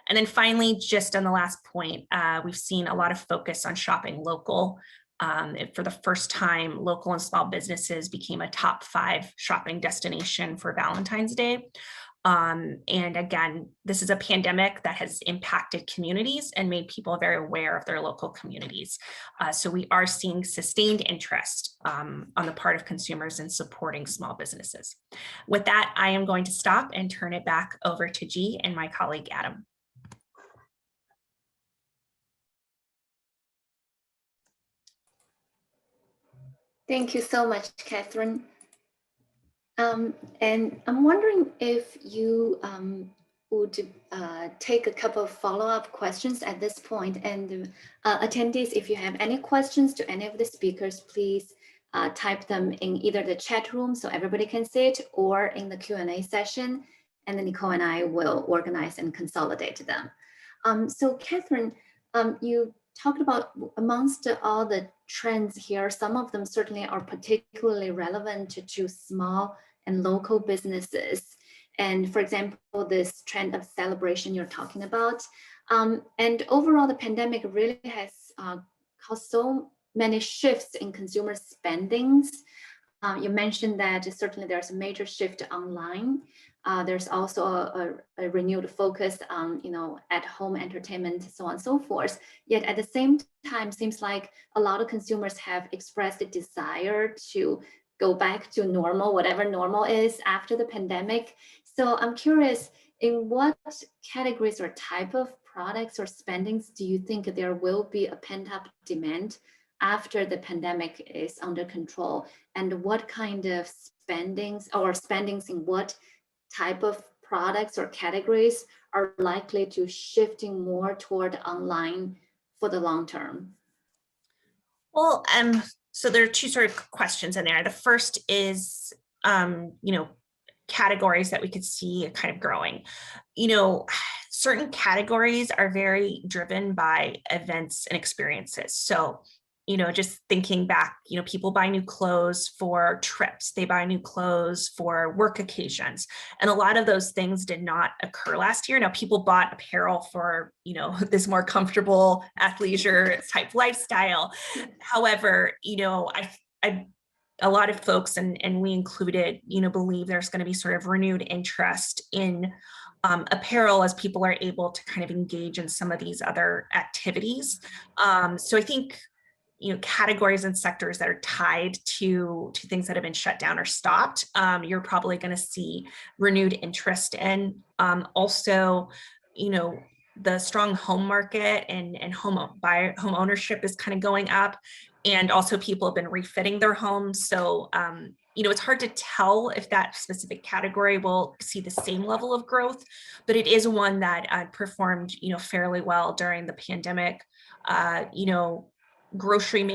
[SPEAKER 4] And then finally, just on the last point, we've seen a lot of focus on shopping local. For the first time, local and small businesses became a top 5 shopping destination for Valentine's Day. And again, this is a pandemic that has impacted communities and made people very aware of their local communities. So we are seeing sustained interest on the part of consumers in supporting small businesses. With that, I am going to stop and turn it back over to G and my colleague, Adam.
[SPEAKER 2] Thank you so much, Catherine. And I'm wondering if you would take a couple of follow-up questions at this point. And attendees, if you have any questions to any of the speakers, please type them in either the chat room so everybody can see it, or in the Q&A session. And then Nicole and I will organize and consolidate them. So Catherine, you talked about amongst all the trends here, some of them certainly are particularly relevant to small and local businesses. And for example, this trend of celebration you're talking about. And overall, the pandemic really has caused so many shifts in consumer spendings. You mentioned that certainly there's a major shift online. There's also a renewed focus on, at-home entertainment, so on and so forth. Yet at the same time, seems like a lot of consumers have expressed a desire to go back to normal, whatever normal is after the pandemic. So I'm curious, in what categories or type of products or spendings do you think there will be a pent-up demand after the pandemic is under control? And what kind of spendings in what type of products or categories are likely to shifting more toward online for the long term?
[SPEAKER 4] Well, so there are two sort of questions in there. The first is, categories that we could see kind of growing. Certain categories are very driven by events and experiences. So just thinking back, people buy new clothes for trips, they buy new clothes for work occasions. And a lot of those things did not occur last year. Now, people bought apparel for, this more comfortable athleisure type lifestyle. However, a lot of folks, and we included, believe there's going to be sort of renewed interest in apparel as people are able to kind of engage in some of these other activities. So I think, categories and sectors that are tied to things that have been shut down or stopped, you're probably going to see renewed interest in. Also, the strong home market and home ownership is kind of going up, and also people have been refitting their homes. So it's hard to tell if that specific category will see the same level of growth, but it is one that performed fairly well during the pandemic. Grocery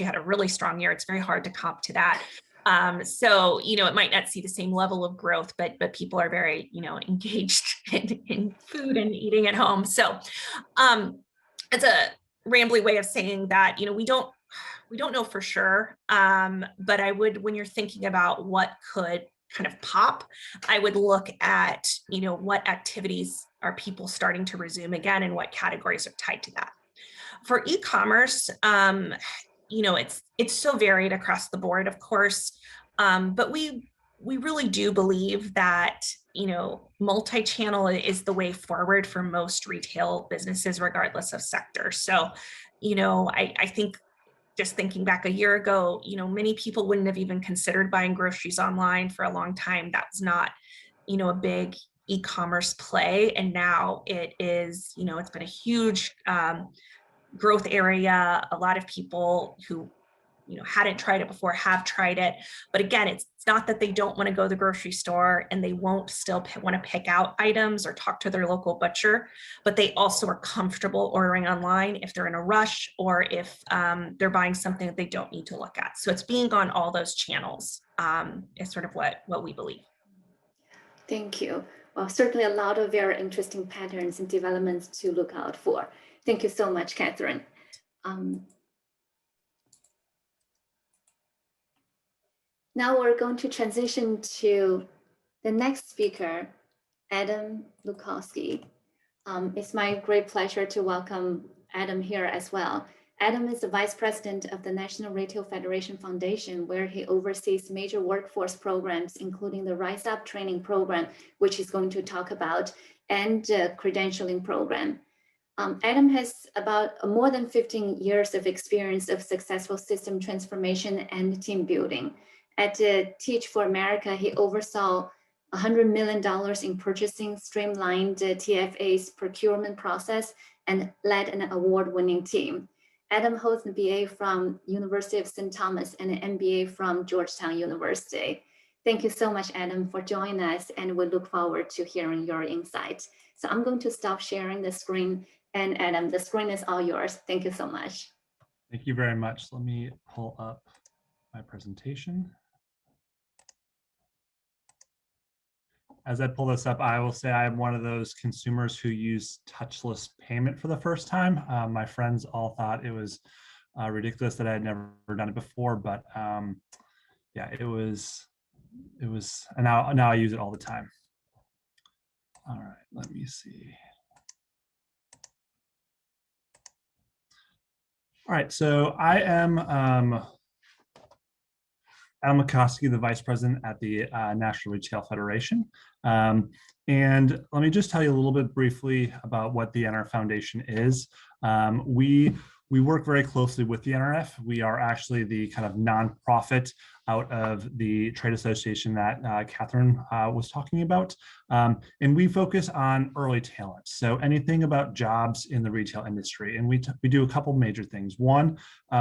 [SPEAKER 4] had a really strong year. It's very hard to comp to that. So, it might not see the same level of growth, but people are very, engaged in food and eating at home. So it's a rambly way of saying that, we don't know for sure. But I would, when you're thinking about what could kind of pop, I would look at, what activities are people starting to resume again and what categories are tied to that. For e-commerce, it's so varied across the board, of course, but we really do believe that multi-channel is the way forward for most retail businesses, regardless of sector. So, I think just thinking back a year ago, many people wouldn't have even considered buying groceries online for a long time. That was not, a big e-commerce play, and now it is. It's been a huge growth area. A lot of people who hadn't tried it before have tried it, but again, it's not that they don't want to go to the grocery store and they won't still want to pick out items or talk to their local butcher, but they also are comfortable ordering online if they're in a rush or if they're buying something that they don't need to look at. So it's being on all those channels is sort of what we believe.
[SPEAKER 2] Thank you. Well, certainly a lot of very interesting patterns and developments to look out for. Thank you so much, Catherine. Now we're going to transition to the next speaker, Adam Lukowski. It's my great pleasure to welcome Adam here as well. Adam is the Vice President of the National Retail Federation Foundation, where he oversees major workforce programs, including the Rise Up training program, which he's going to talk about, and credentialing program. Adam has about more than 15 years of experience of successful system transformation and team building. At Teach for America, he oversaw $100 million in purchasing, streamlined TFA's procurement process, and led an award-winning team. Adam holds an BA from University of St. Thomas and an MBA from Georgetown University. Thank you so much, Adam, for joining us, and we look forward to hearing your insights. So I'm going to stop sharing the screen, and Adam, the screen is all yours. Thank you so much.
[SPEAKER 5] Thank you very much. Let me pull up my presentation. As I pull this up, I will say I'm one of those consumers who use touchless payment for the first time. My friends all thought it was ridiculous that I had never done it before, but yeah, it was, and now I use it all the time. All right, let me see. All right, so I am Adam Lukowski, the Vice President at the National Retail Federation. And let me just tell you a little bit briefly about what the NRF Foundation is. We work very closely with the NRF. We are actually the kind of nonprofit out of the trade association that Catherine was talking about. And we focus on early talent. So anything about jobs in the retail industry. And we do a couple major things. One,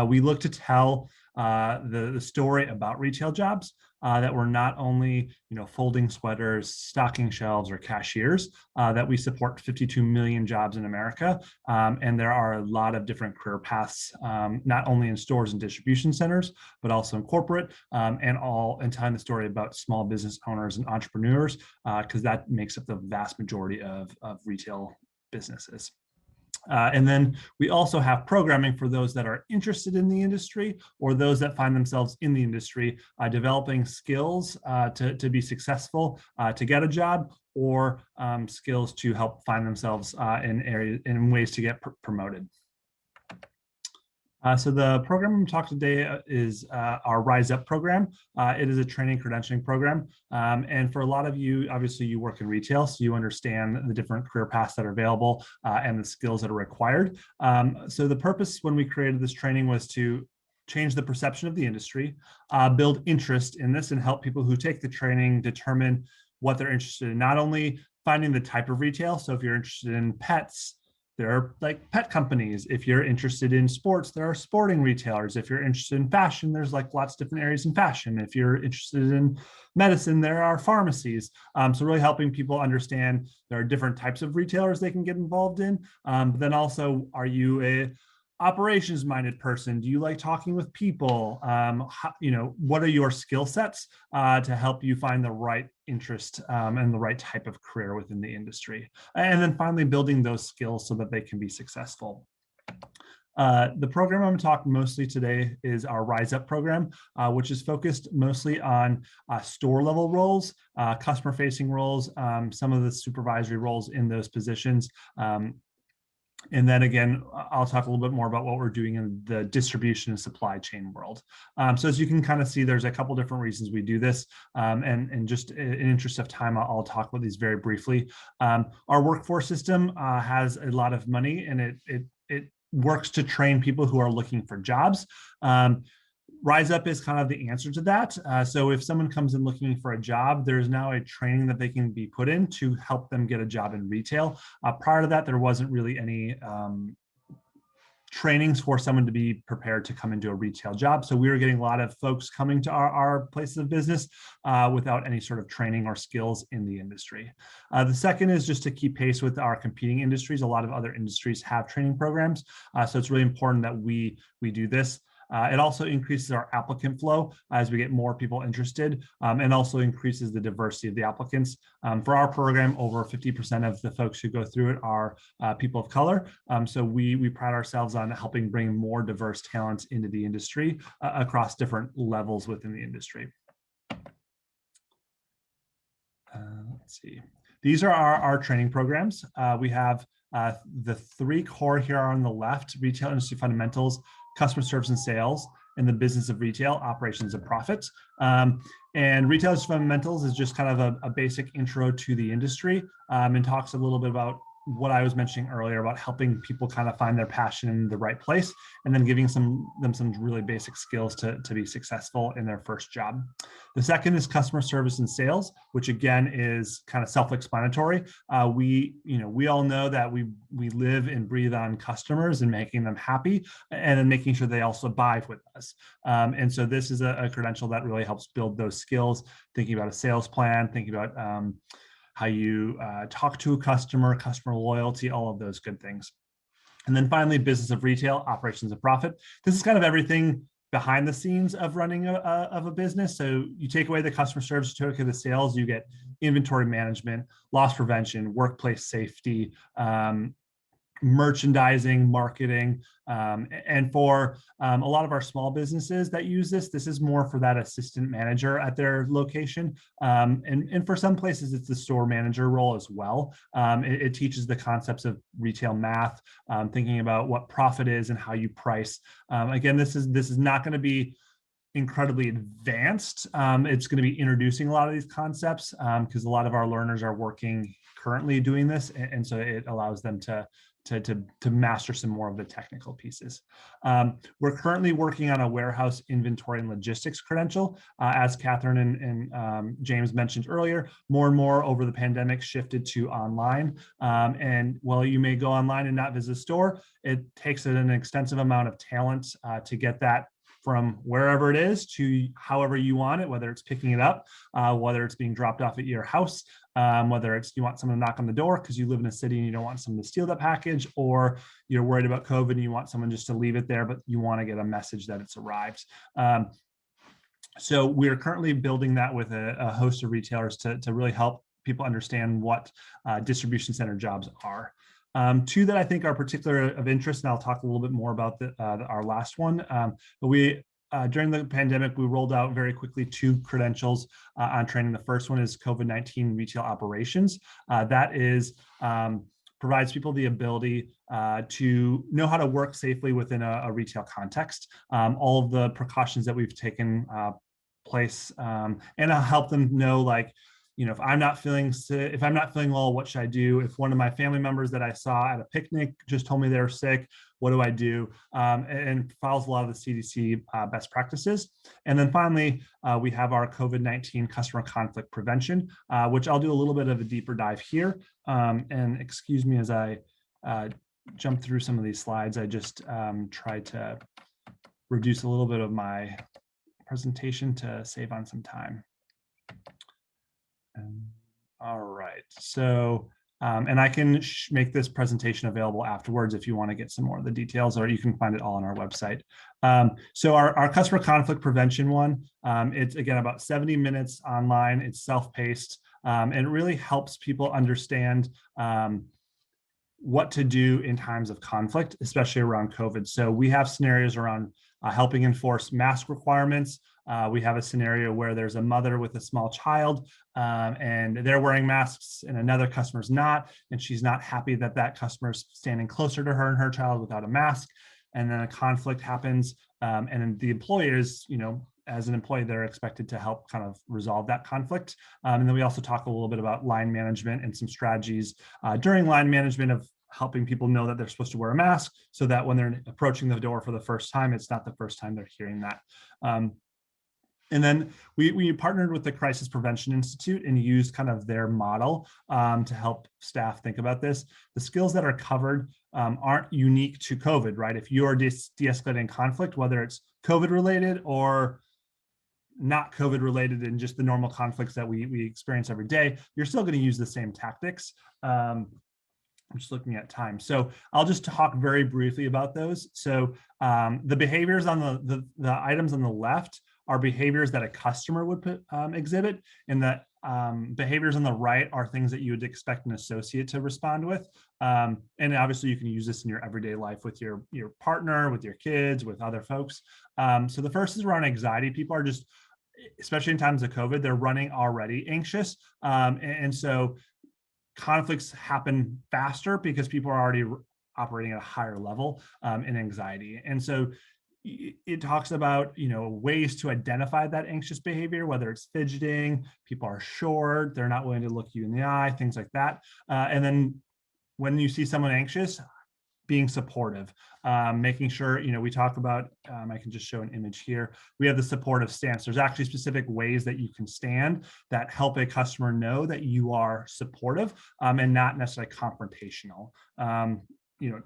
[SPEAKER 5] we look to tell the story about retail jobs that we're not only folding sweaters, stocking shelves, or cashiers, that we support 52 million jobs in America. And there are a lot of different career paths, not only in stores and distribution centers, but also in corporate, and telling the story about small business owners and entrepreneurs, because that makes up the vast majority of retail businesses. And then we also have programming for those that are interested in the industry or those that find themselves in the industry, developing skills to be successful, to get a job, or skills to help find themselves in ways to get promoted. So the program I'm talking today is our Rise Up program. It is a training credentialing program. And for a lot of you, obviously you work in retail, so you understand the different career paths that are available and the skills that are required. So the purpose when we created this training was to change the perception of the industry, build interest in this, and help people who take the training determine what they're interested in, not only finding the type of retail. So if you're interested in pets, there are like pet companies. If you're interested in sports, there are sporting retailers. If you're interested in fashion, there's like lots of different areas in fashion. If you're interested in medicine, there are pharmacies. So really helping people understand there are different types of retailers they can get involved in. But then also, are you a operations-minded person? Do you like talking with people? What are your skill sets to help you find the right interest and the right type of career within the industry? And then finally, building those skills so that they can be successful. The program I'm talking mostly today is our Rise Up program, which is focused mostly on store level roles, customer facing roles, some of the supervisory roles in those positions. And then again, I'll talk a little bit more about what we're doing in the distribution and supply chain world. So as you can kind of see, there's a couple different reasons we do this. And just in interest of time, I'll talk about these very briefly. Our workforce system has a lot of money, and it works to train people who are looking for jobs. Rise Up is kind of the answer to that. So if someone comes in looking for a job, there's now a training that they can be put in to help them get a job in retail. Prior to that, there wasn't really any trainings for someone to be prepared to come into a retail job. So we were getting a lot of folks coming to our places of business without any sort of training or skills in the industry. The second is just to keep pace with our competing industries. A lot of other industries have training programs. So it's really important that we do this. It also increases our applicant flow as we get more people interested, and also increases the diversity of the applicants. For our program, over 50% of the folks who go through it are people of color. So we pride ourselves on helping bring more diverse talents into the industry across different levels within the industry. Let's see. These are our training programs. We have the three core here on the left: retail industry fundamentals, customer service and sales, and the business of retail, operations and profits. And retail industry fundamentals is just kind of a basic intro to the industry, and talks a little bit about what I was mentioning earlier about helping people kind of find their passion in the right place, and then giving them some really basic skills to be successful in their first job. The second is customer service and sales, which again is kind of self-explanatory. We all know that we live and breathe on customers and making them happy, and then making sure they also buy with us. And so this is a credential that really helps build those skills, thinking about a sales plan, thinking about how you talk to a customer loyalty, all of those good things. And then finally, business of retail, operations and profit. This is kind of everything behind the scenes of running of a business. So you take away the customer service, you take away the sales, you get inventory management, loss prevention, workplace safety, merchandising, marketing, and for a lot of our small businesses that use this is more for that assistant manager at their location. And for some places, it's the store manager role as well. It teaches the concepts of retail math, thinking about what profit is and how you price. Again, this is not going to be incredibly advanced. It's going to be introducing a lot of these concepts because a lot of our learners are working currently doing this, and so it allows them to master some more of the technical pieces. We're currently working on a warehouse inventory and logistics credential. As Catherine and James mentioned earlier, more and more over the pandemic shifted to online. And while you may go online and not visit a store, it takes an extensive amount of talent to get that from wherever it is to however you want it, whether it's picking it up, whether it's being dropped off at your house, whether it's you want someone to knock on the door because you live in a city and you don't want someone to steal that package, or you're worried about COVID and you want someone just to leave it there, but you want to get a message that it's arrived. So we're currently building that with a host of retailers to really help people understand what distribution center jobs are. Two that I think are particular of interest, and I'll talk a little bit more about our last one. But we, during the pandemic, we rolled out very quickly 2 credentials on training. The first one is COVID-19 retail operations. That is provides people the ability to know how to work safely within a retail context. All of the precautions that we've taken place, and I'll help them know, like, you know, if I'm not feeling sick, if I'm not feeling well, what should I do? If one of my family members that I saw at a picnic just told me they were sick, what do I do? And follows a lot of the CDC best practices. And then finally, we have our COVID-19 customer conflict prevention, which I'll do a little bit of a deeper dive here. And excuse me as I jump through some of these slides. I just tried to reduce a little bit of my presentation to save on some time. All right, so, and I can make this presentation available afterwards if you want to get some more of the details, or you can find it all on our website. So our customer conflict prevention one, it's again about 70 minutes online, it's self-paced, and it really helps people understand what to do in times of conflict, especially around COVID. So we have scenarios around helping enforce mask requirements. We have a scenario where there's a mother with a small child and they're wearing masks and another customer's not, and she's not happy that that customer's standing closer to her and her child without a mask. And then a conflict happens, and then the employers, you know, as an employee, they're expected to help kind of resolve that conflict. And then we also talk a little bit about line management and some strategies during line management of helping people know that they're supposed to wear a mask, so that when they're approaching the door for the first time, it's not the first time they're hearing that. And then we partnered with the Crisis Prevention Institute and used kind of their model to help staff think about this. The skills that are covered aren't unique to COVID, right? If you're de-escalating conflict, whether it's COVID related or not COVID related and just the normal conflicts that we experience every day, you're still going to use the same tactics. I'm just looking at time. So I'll just talk very briefly about those. So the behaviors on the items on the left are behaviors that a customer would exhibit, and the behaviors on the right are things that you would expect an associate to respond with. And obviously you can use this in your everyday life with your partner, with your kids, with other folks. So the first is around anxiety. People are just, especially in times of COVID, they're running already anxious. And so conflicts happen faster because people are already operating at a higher level in anxiety. And so it talks about, you know, ways to identify that anxious behavior, whether it's fidgeting, people are short, they're not willing to look you in the eye, things like that. And then when you see someone anxious, being supportive, making sure, you know, we talk about, I can just show an image here. We have the supportive stance. There's actually specific ways that you can stand that help a customer know that you are supportive and not necessarily confrontational. You know,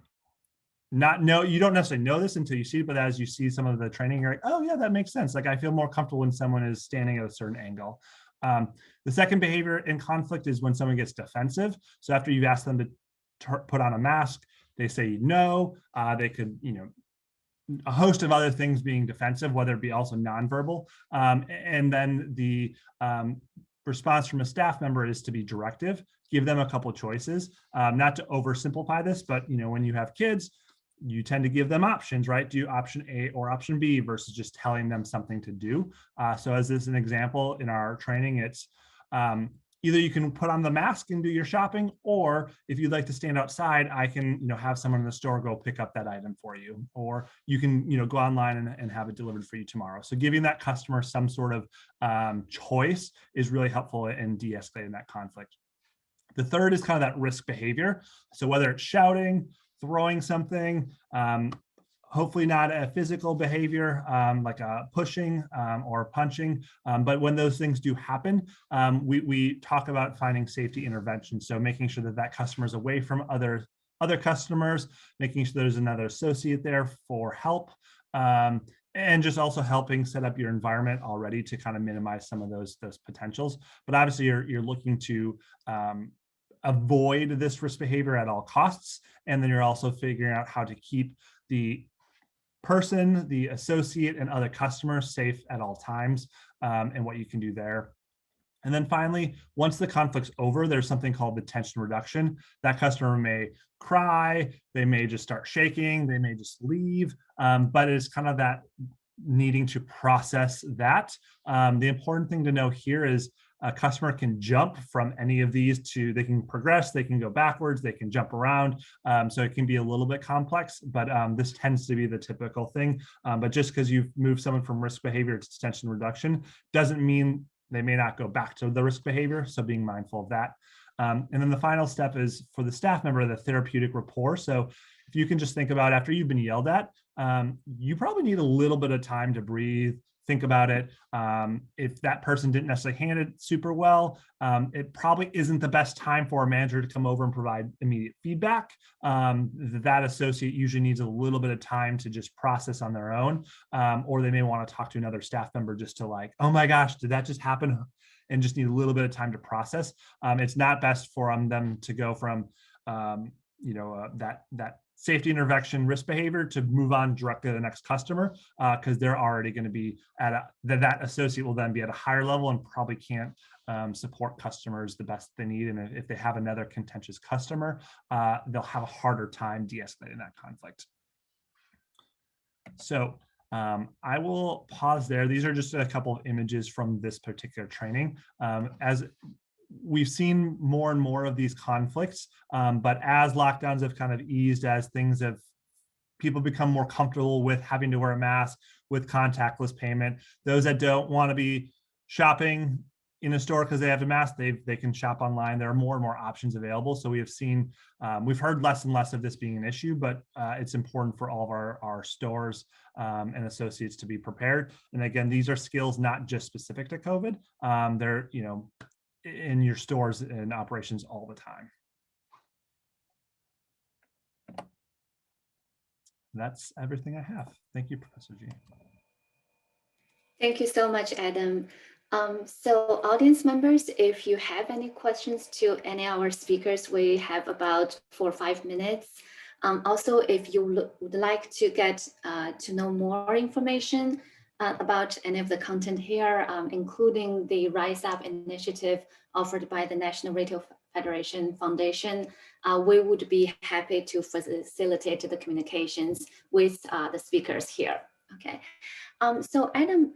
[SPEAKER 5] you don't necessarily know this until you see it, but as you see some of the training, you're like, oh yeah, that makes sense. Like I feel more comfortable when someone is standing at a certain angle. The second behavior in conflict is when someone gets defensive. So after you've asked them to put on a mask, they say no. They could, you know, a host of other things being defensive, whether it be also nonverbal. And then the response from a staff member is to be directive, give them a couple of choices, not to oversimplify this, but, you know, when you have kids, you tend to give them options, right? Do option A or option B versus just telling them something to do. So as this is an example in our training, it's either you can put on the mask and do your shopping, or if you'd like to stand outside, I can, you know, have someone in the store go pick up that item for you, or you can, you know, go online and have it delivered for you tomorrow. So giving that customer some sort of choice is really helpful in de-escalating that conflict. The third is kind of that risk behavior. So whether it's shouting, throwing something, hopefully not a physical behavior like pushing or punching, but when those things do happen, we talk about finding safety interventions. So making sure that that customer is away from other customers, making sure there's another associate there for help, and just also helping set up your environment already to kind of minimize some of those potentials. But obviously you're looking to avoid this risk behavior at all costs. And then you're also figuring out how to keep the person, the associate, and other customers safe at all times, and what you can do there. And then finally, once the conflict's over, there's something called the tension reduction. That customer may cry, they may just start shaking, they may just leave, but it's kind of that needing to process that. The important thing to know here is a customer can jump from any of these to, they can progress, they can go backwards, they can jump around. So it can be a little bit complex, but this tends to be the typical thing. But just because you've moved someone from risk behavior to tension reduction doesn't mean they may not go back to the risk behavior. So being mindful of that. And then the final step is for the staff member, the therapeutic rapport. So if you can just think about after you've been yelled at, you probably need a little bit of time to breathe, think about it. If that person didn't necessarily handle it super well, it probably isn't the best time for a manager to come over and provide immediate feedback. That associate usually needs a little bit of time to just process on their own, or they may want to talk to another staff member just to like, oh my gosh, did that just happen? And just need a little bit of time to process. It's not best for them to go from that safety intervention risk behavior to move on directly to the next customer, because they're already going to be at that associate will then be at a higher level and probably can't support customers the best they need. And if they have another contentious customer, they'll have a harder time de-escalating that conflict. So I will pause there. These are just a couple of images from this particular training. As we've seen more and more of these conflicts, but as lockdowns have kind of eased, as people become more comfortable with having to wear a mask, with contactless payment, those that don't want to be shopping in a store because they have a mask, they can shop online. There are more and more options available. So we have seen, we've heard less and less of this being an issue, but it's important for all of our stores and associates to be prepared. And again, these are skills not just specific to COVID. They're, in your stores and operations all the time. That's everything I have. Thank you, Professor G.
[SPEAKER 2] Thank you so much, Adam. So audience members, if you have any questions to any of our speakers, we have about 4 or 5 minutes. Also, if you would like to get to know more information about any of the content here, including the Rise Up initiative offered by the National Retail Federation Foundation, we would be happy to facilitate the communications with the speakers here. Okay, so Adam,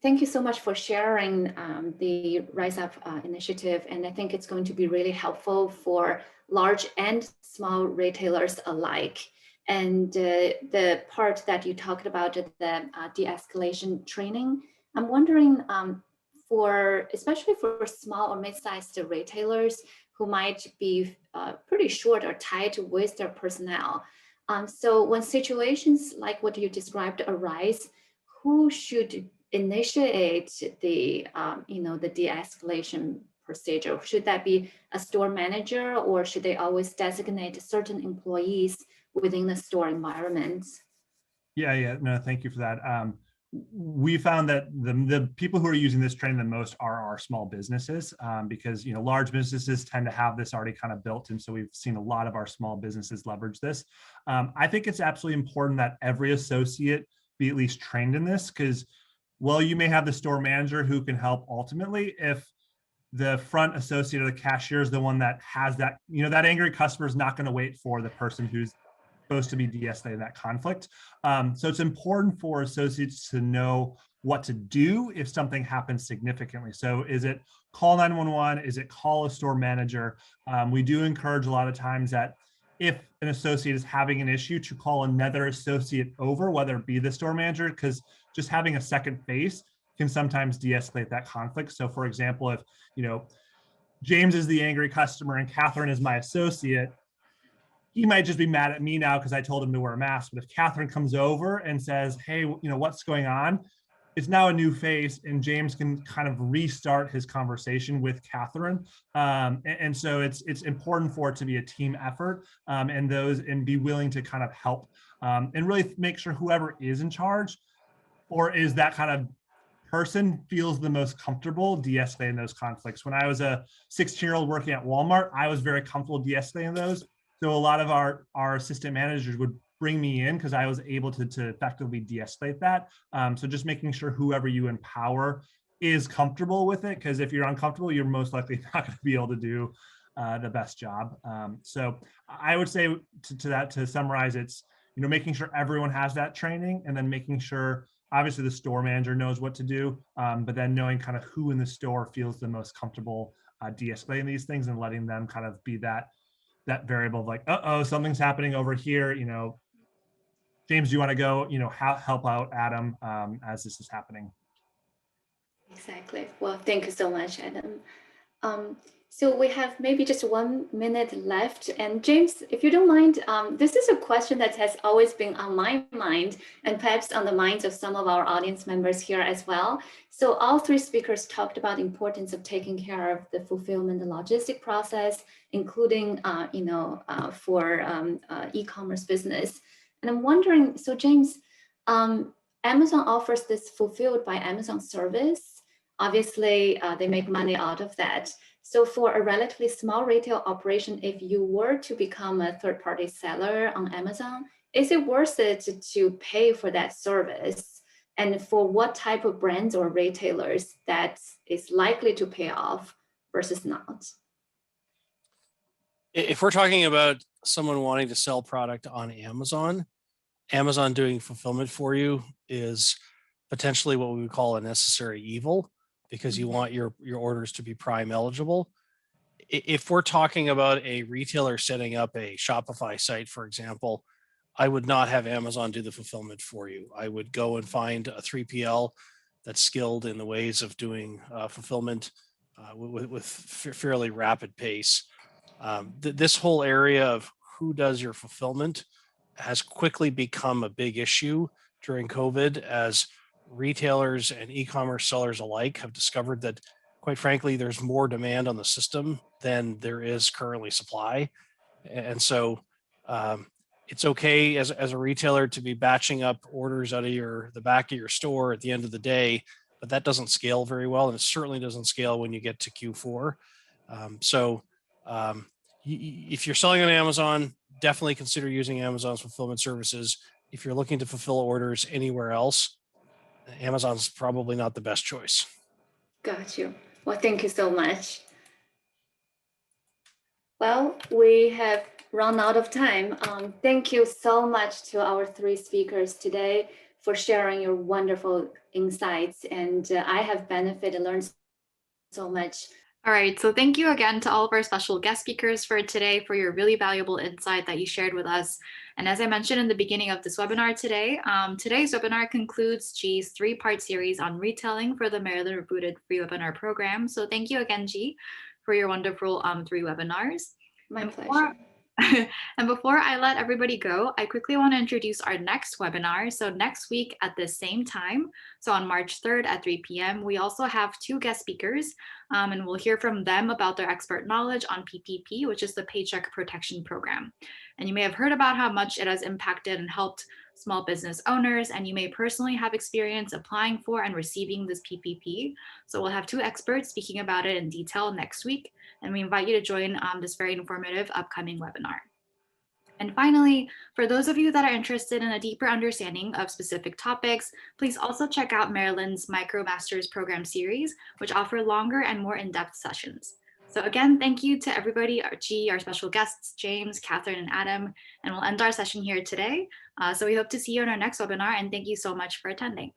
[SPEAKER 2] thank you so much for sharing the Rise Up initiative, and I think it's going to be really helpful for large and small retailers alike. And the part that you talked about, the de-escalation training, I'm wondering, especially for small or mid-sized retailers who might be pretty short or tight with their personnel. So when situations like what you described arise, who should initiate the the de-escalation procedure? Should that be a store manager, or should they always designate certain employees within the store environment?
[SPEAKER 5] Yeah, no, thank you for that. We found that the people who are using this training the most are our small businesses, because large businesses tend to have this already kind of built, and so we've seen a lot of our small businesses leverage this. I think it's absolutely important that every associate be at least trained in this, because while you may have the store manager who can help ultimately, if the front associate or the cashier is the one that has that, that angry customer is not going to wait for the person who's supposed to be de-escalating that conflict. So it's important for associates to know what to do if something happens significantly. So is it call 911? Is it call a store manager? We do encourage a lot of times that if an associate is having an issue, to call another associate over, whether it be the store manager, because just having a second face can sometimes de-escalate that conflict. So for example, if James is the angry customer and Catherine is my associate, he might just be mad at me now because I told him to wear a mask. But if Catherine comes over and says, hey, what's going on? It's now a new face, and James can kind of restart his conversation with Catherine. And so it's important for it to be a team effort, and be willing to kind of help and really make sure whoever is in charge or is that kind of person feels the most comfortable de-escalating those conflicts. When I was a 16-year-old working at Walmart, I was very comfortable de-escalating those. So a lot of our assistant managers would bring me in because I was able to effectively de-escalate that. So just making sure whoever you empower is comfortable with it, because if you're uncomfortable, you're most likely not going to be able to do the best job. So I would say to summarize, it's, you know, making sure everyone has that training, and then making sure obviously the store manager knows what to do, but then knowing kind of who in the store feels the most comfortable de-escalating these things, and letting them kind of be that variable of like, uh-oh, something's happening over here, you know, James, do you want to go, you know, help out Adam as this is happening?
[SPEAKER 2] Exactly. Well, thank you so much, Adam. So we have maybe just 1 minute left. And James, if you don't mind, this is a question that has always been on my mind, and perhaps on the minds of some of our audience members here as well. So all three speakers talked about the importance of taking care of the fulfillment and logistic process, including, for e-commerce business. And I'm wondering, so James, Amazon offers this fulfilled by Amazon service. Obviously, they make money out of that. So for a relatively small retail operation, if you were to become a third-party seller on Amazon, is it worth it to pay for that service? And for what type of brands or retailers that is likely to pay off versus not?
[SPEAKER 3] If we're talking about someone wanting to sell product on Amazon, Amazon doing fulfillment for you is potentially what we would call a necessary evil, because you want your orders to be Prime eligible. If we're talking about a retailer setting up a Shopify site, for example, I would not have Amazon do the fulfillment for you. I would go and find a 3PL that's skilled in the ways of doing fulfillment with fairly rapid pace. This whole area of who does your fulfillment has quickly become a big issue during COVID, as retailers and e-commerce sellers alike have discovered that, quite frankly, there's more demand on the system than there is currently supply. And so it's okay as a retailer to be batching up orders out of the back of your store at the end of the day, but that doesn't scale very well. And it certainly doesn't scale when you get to Q4. If you're selling on Amazon, definitely consider using Amazon's fulfillment services. If you're looking to fulfill orders anywhere else, Amazon's probably not the best choice.
[SPEAKER 2] Got you. Well, thank you so much. Well, we have run out of time. Thank you so much to our three speakers today for sharing your wonderful insights. And I have benefited and learned so much.
[SPEAKER 6] All right, so thank you again to all of our special guest speakers for today for your really valuable insight that you shared with us. And as I mentioned in the beginning of this webinar today, today's webinar concludes G's three-part series on retailing for the Maryland Rebooted free webinar program. So thank you again, G, for your wonderful 3 webinars.
[SPEAKER 2] My pleasure.
[SPEAKER 6] And before I let everybody go, I quickly want to introduce our next webinar. So next week at the same time, so on March 3rd at 3 p.m., we also have 2 guest speakers, and we'll hear from them about their expert knowledge on PPP, which is the Paycheck Protection Program. And you may have heard about how much it has impacted and helped small business owners, and you may personally have experience applying for and receiving this PPP. So we'll have 2 experts speaking about it in detail next week, and we invite you to join this very informative upcoming webinar. And finally, for those of you that are interested in a deeper understanding of specific topics, please also check out Maryland's MicroMasters program series, which offer longer and more in-depth sessions. So again, thank you to everybody, our special guests, James, Catherine, and Adam, and we'll end our session here today. So we hope to see you in our next webinar, and thank you so much for attending.